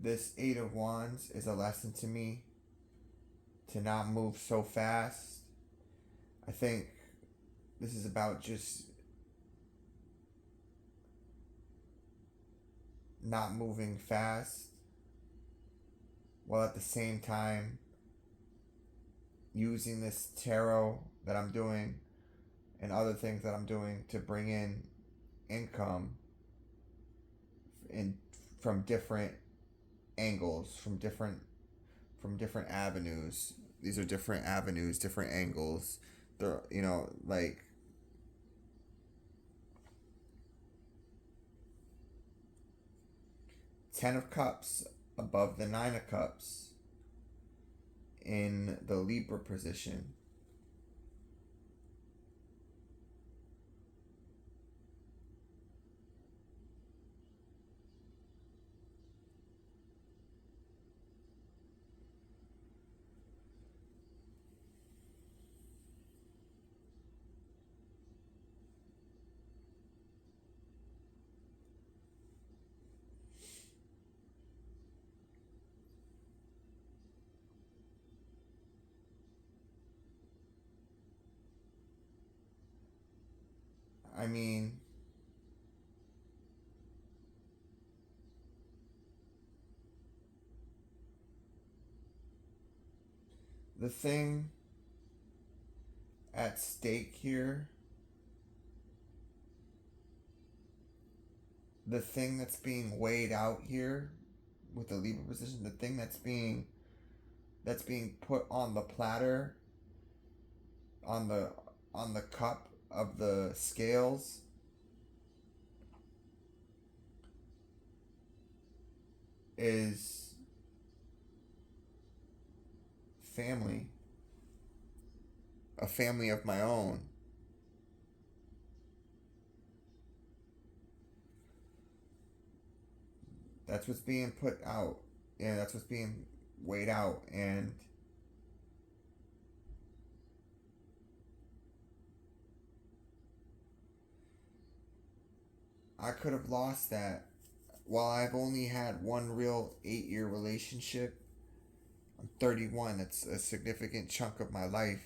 [SPEAKER 1] this Eight of Wands is a lesson to me to not move so fast. I think this is about just not moving fast while at the same time using this tarot that I'm doing and other things that I'm doing to bring in income in from different angles, from different avenues. These are different avenues, different angles. They're, like 10 of Cups above the 9 of Cups in the Libra position. I mean, the thing at stake here, the thing that's being weighed out here with the Libra position, the thing that's being put on the platter, on the cup of the scales, is family, a family of my own. That's what's being put out. Yeah, that's what's being weighed out. And I could have lost that. While I've only had one real 8-year relationship, I'm 31. That's a significant chunk of my life.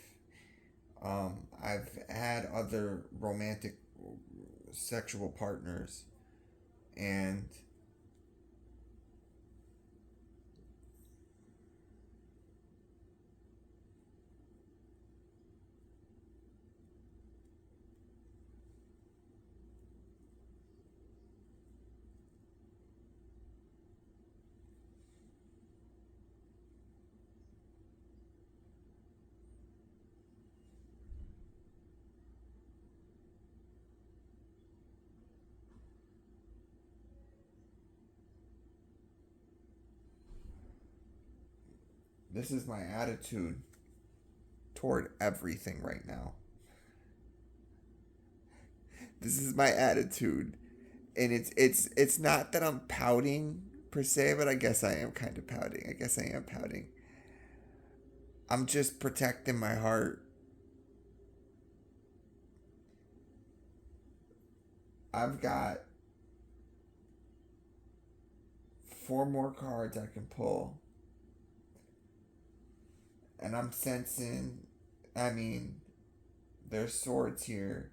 [SPEAKER 1] I've had other romantic sexual partners, and this is my attitude toward everything right now. This is my attitude, and it's not that I'm pouting per se, but I guess I am kind of pouting. I guess I am pouting. I'm just protecting my heart. I've got 4 more cards I can pull, and I'm sensing. I mean, there's swords here,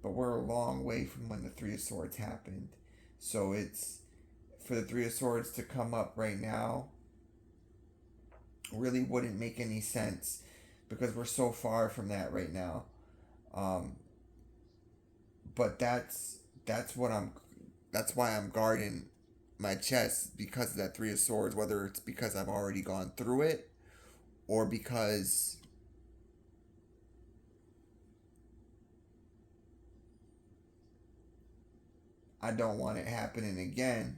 [SPEAKER 1] but we're a long way from when the Three of Swords happened. So it's for the Three of Swords to come up right now really wouldn't make any sense because we're so far from that right now. Um, but that's what I'm. That's why I'm guarding my chest because of that Three of Swords. Whether it's because I've already gone through it or because I don't want it happening again.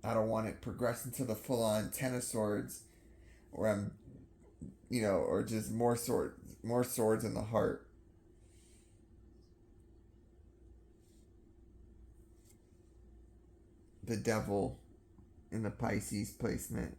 [SPEAKER 1] I don't want it progressing to the full on Ten of Swords, where I'm, or just more swords in the heart. The Devil in the Pisces placement.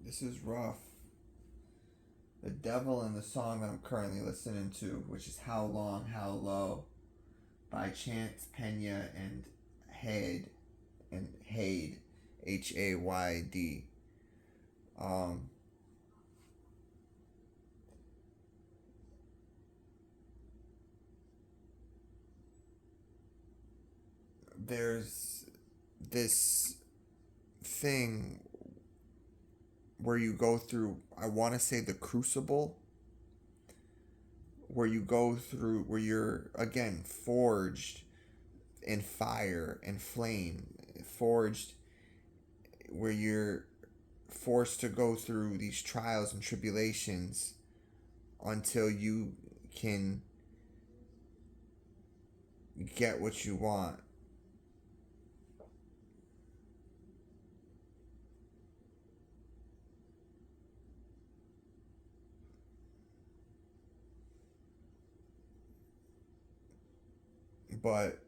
[SPEAKER 1] This is rough. The Devil in the song that I'm currently listening to, which is How Long, How Low by Chance Pena and Hayd, Hayd. Um, there's this thing where you go through, I want to say, the crucible, where you go through, where you're again forged in fire and flame, forged, where you're forced to go through these trials and tribulations until you can get what you want. But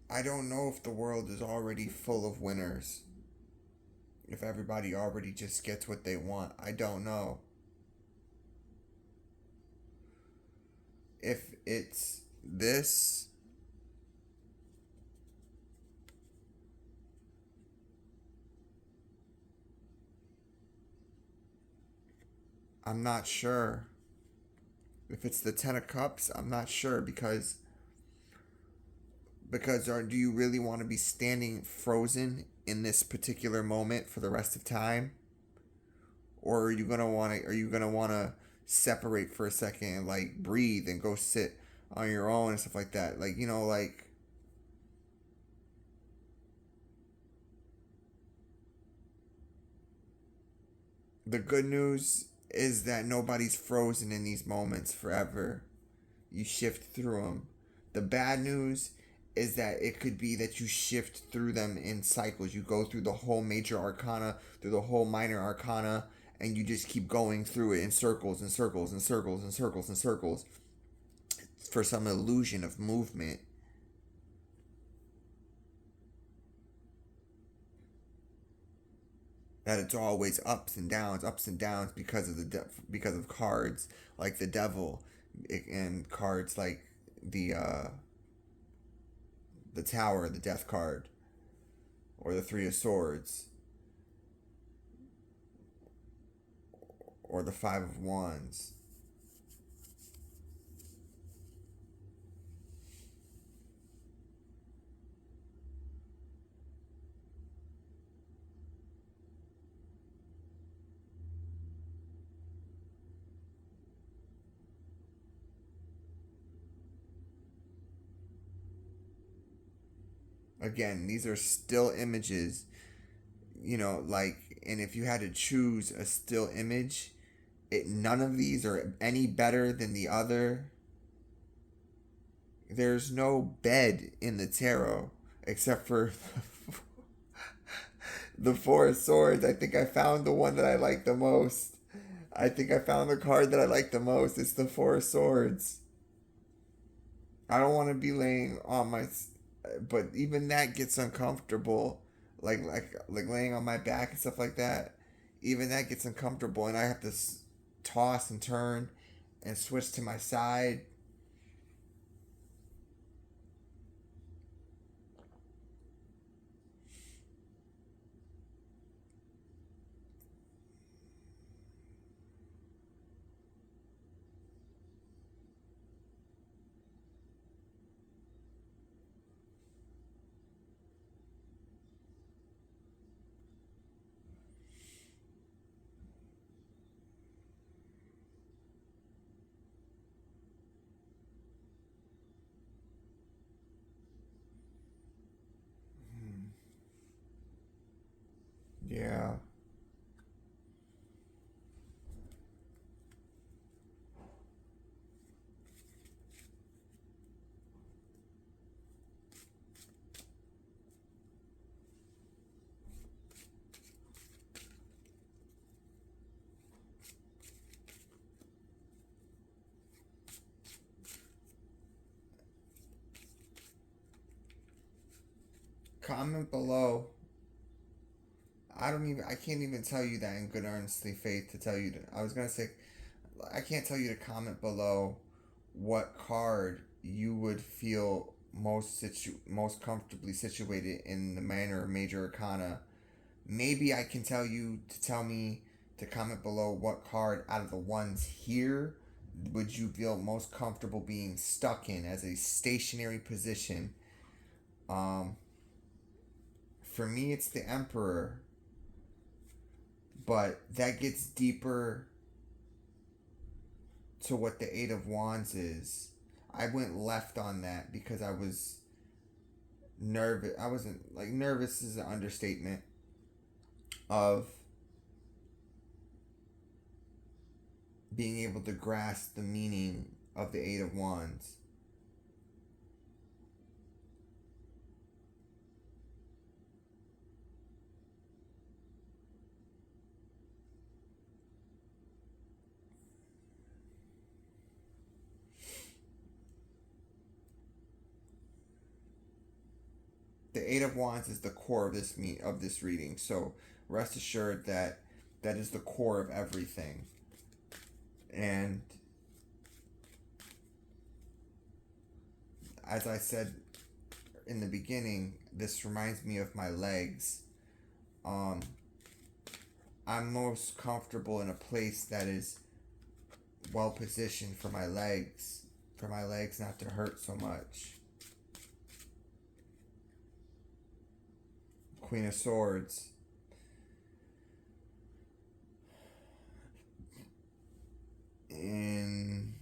[SPEAKER 1] I don't know if the world is already full of winners. If everybody already just gets what they want. I don't know. If it's this, I'm not sure. If it's the Ten of Cups, I'm not sure because do you really want to be standing frozen in this particular moment for the rest of time, or are you gonna want to separate for a second and like breathe and go sit on your own and stuff like that, like the good news is that nobody's frozen in these moments forever. You shift through them. The bad news is that it could be that you shift through them in cycles. You go through the whole major arcana, through the whole minor arcana, and you just keep going through it in circles and circles and circles and circles and circles for some illusion of movement. That it's always ups and downs because of because of cards like the Devil, and cards like the uh, the Tower, the Death card, or the Three of Swords, or the Five of Wands. Again, these are still images, like, and if you had to choose a still image, none of these are any better than the other. There's no bed in the tarot except for the Four of Swords. I think I found the one that I like the most. I think I found the card that I like the most. It's the Four of Swords. I don't want to be laying on my, but even that gets uncomfortable. Like laying on my back and stuff like that. Even that gets uncomfortable, and I have to toss and turn and switch to my side. Yeah. Comment below. I can't even tell you that in good earnestly faith to tell you to, I was going to say, I can't tell you to comment below what card you would feel most comfortably situated in the minor or major arcana. Maybe I can tell you to tell me to comment below what card out of the ones here would you feel most comfortable being stuck in as a stationary position. Um, for me, it's the Emperor, but that gets deeper to what the Eight of Wands is. I went left on that because I was nervous. I wasn't like nervous is an understatement of being able to grasp the meaning of the Eight of Wands. The Eight of Wands is the core of this reading. So rest assured that that is the core of everything. And as I said in the beginning, this reminds me of my legs. Um, I'm most comfortable in a place that is well positioned for my legs not to hurt so much. Queen of Swords. In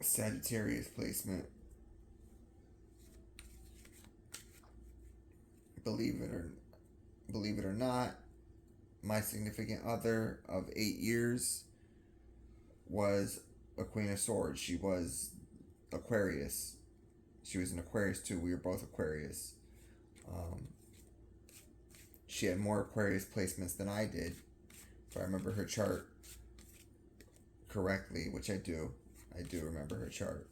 [SPEAKER 1] Sagittarius placement. Believe it or not, my significant other of 8 years was a Queen of Swords. She was Aquarius. She was an Aquarius too. We were both Aquarius. Um, she had more Aquarius placements than I did, if I remember her chart correctly, which I do. I do remember her chart.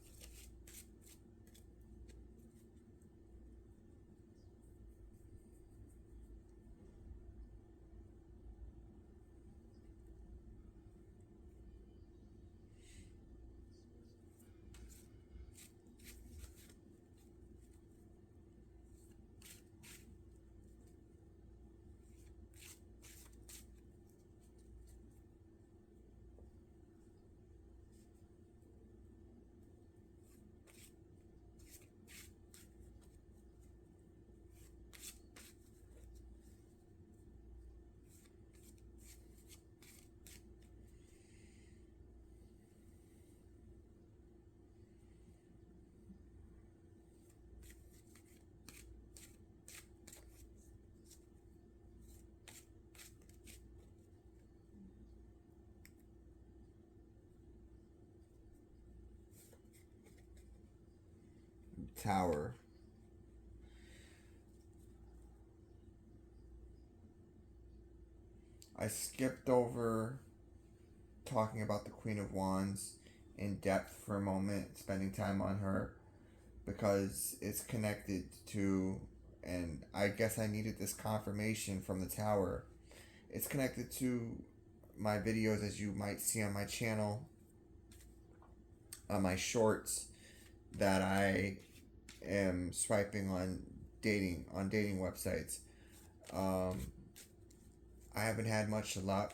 [SPEAKER 1] Tower. I skipped over talking about the Queen of Wands in depth for a moment, spending time on her, because it's connected to, and I guess I needed this confirmation from the Tower. It's connected to my videos, as you might see on my channel, on my shorts, that I am swiping on dating websites. Um, I haven't had much luck.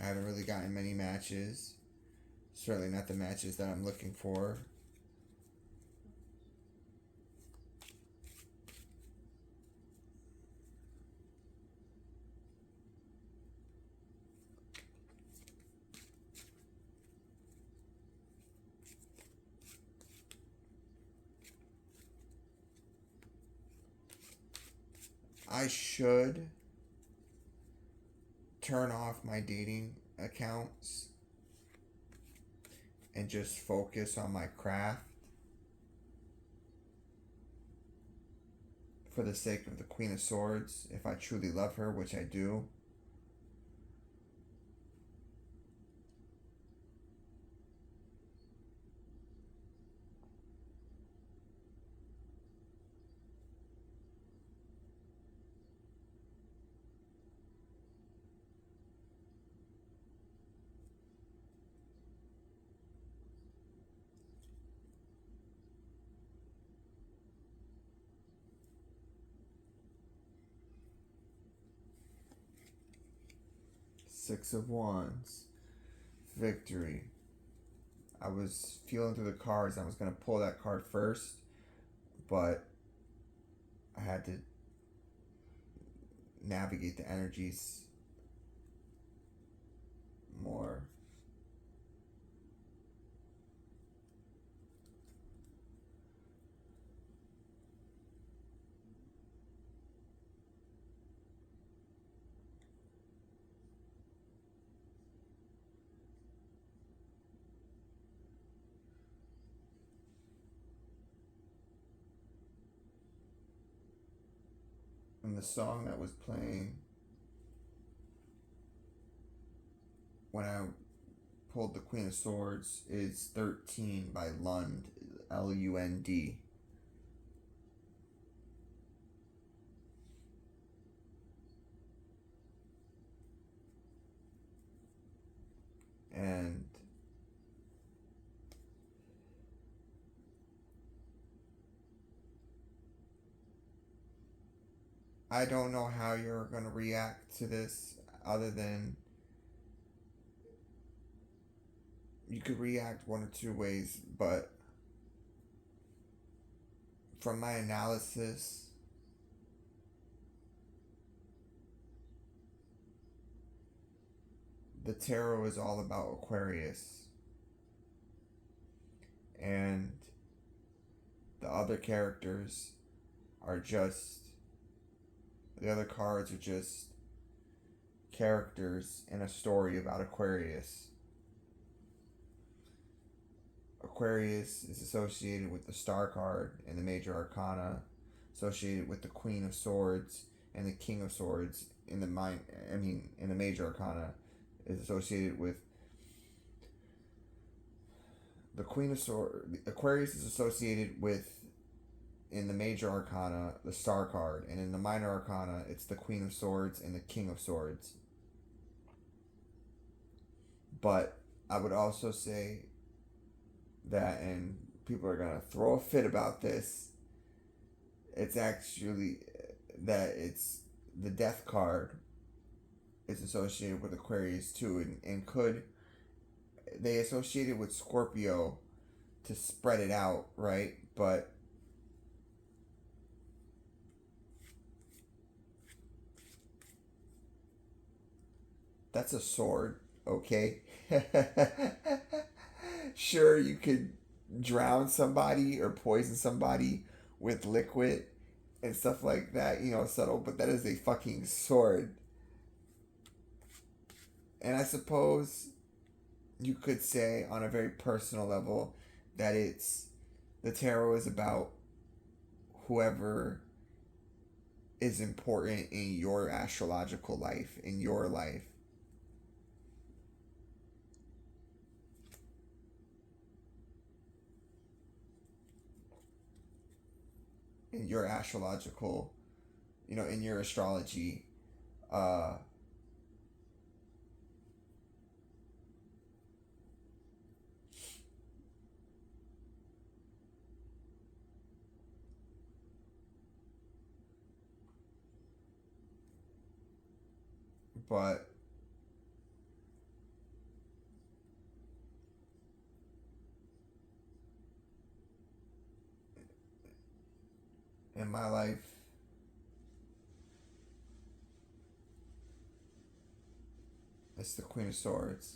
[SPEAKER 1] I haven't really gotten many matches. Certainly not the matches that I'm looking for. I should turn off my dating accounts and just focus on my craft for the sake of the Queen of Swords, if I truly love her, which I do. Six of Wands. Victory. I was feeling through the cards. I was going to pull that card first, but I had to navigate the energies more. And the song that was playing when I pulled the Queen of Swords is 13 by Lund, Lund. And I don't know how you're going to react to this, other than you could react one or two ways, but from my analysis, the tarot is all about Aquarius, and the other characters are just, the other cards are just characters in a story about Aquarius. Aquarius is associated with the Star card in the Major Arcana, associated with the Queen of Swords and the King of Swords in the in the Major Arcana, is associated with the Queen of Swords. Aquarius is associated with, in the Major Arcana, the Star card, and in the Minor Arcana, it's the Queen of Swords and the King of Swords. But I would also say that, and people are going to throw a fit about this, it's actually that it's the Death card is associated with Aquarius too, and could they associate it with Scorpio to spread it out, right? But that's a sword, okay? Sure, you could drown somebody or poison somebody with liquid and stuff like that, subtle, but that is a fucking sword. And I suppose you could say, on a very personal level, that it's The tarot is about whoever is important in your astrological life, in your life. In your astrological, in your astrology. Uh, but in my life, it's the Queen of Swords.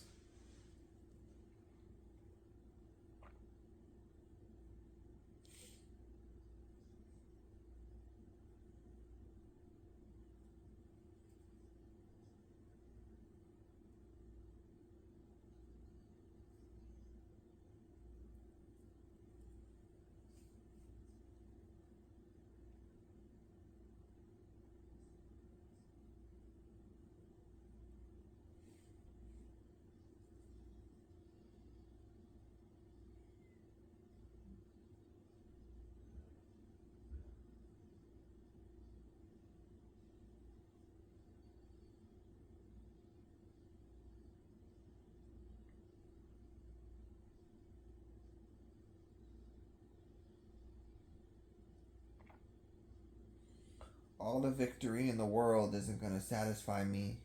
[SPEAKER 1] All the victory in the world isn't going to satisfy me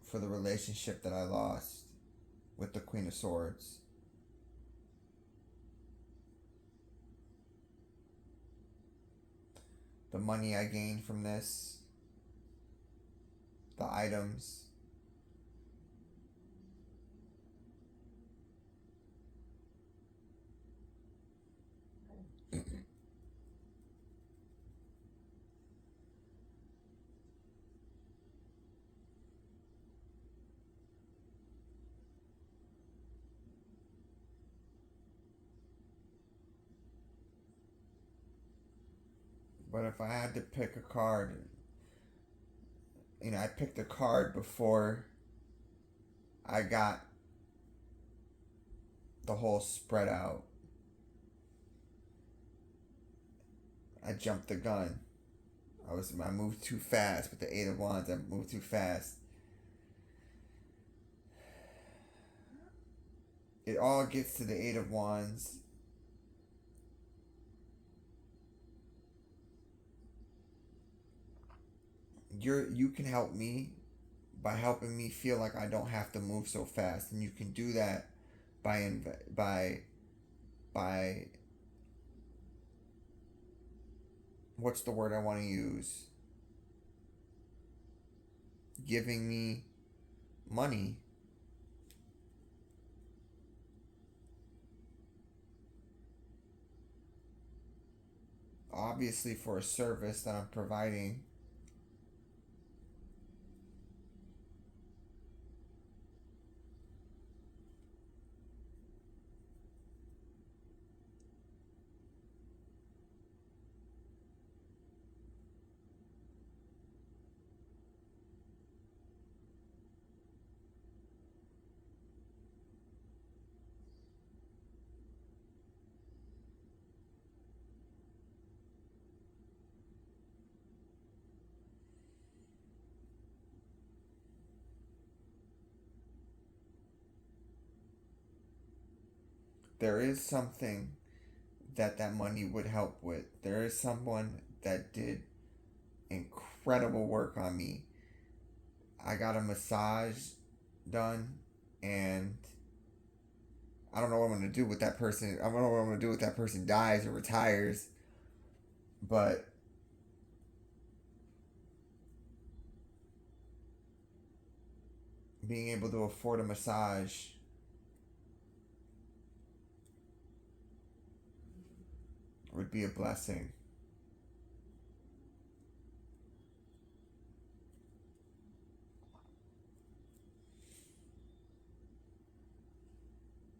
[SPEAKER 1] for the relationship that I lost with the Queen of Swords. The money I gained from this, the items, but if I had to pick a card, I picked a card before I got the whole spread out. I jumped the gun. I moved too fast with the Eight of Wands. I moved too fast. It all gets to the Eight of Wands. You can help me by helping me feel like I don't have to move so fast, and you can do that by what's the word I want to use? Giving me money. Obviously for a service that I'm providing. There is something that money would help with. There is someone that did incredible work on me. I got a massage done, and I don't know what I'm going to do with that person. I don't know what I'm going to do if that person dies or retires. But being able to afford a massage would be a blessing.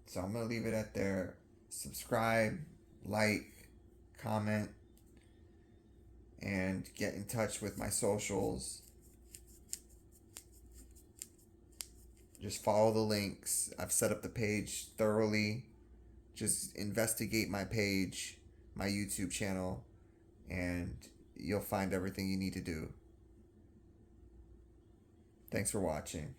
[SPEAKER 1] So I'm going to leave it at there. subscribe, like, comment, and get in touch with my socials. Just follow the links. I've set up the page thoroughly. Just investigate my page, my YouTube channel, and you'll find everything you need to do. Thanks for watching.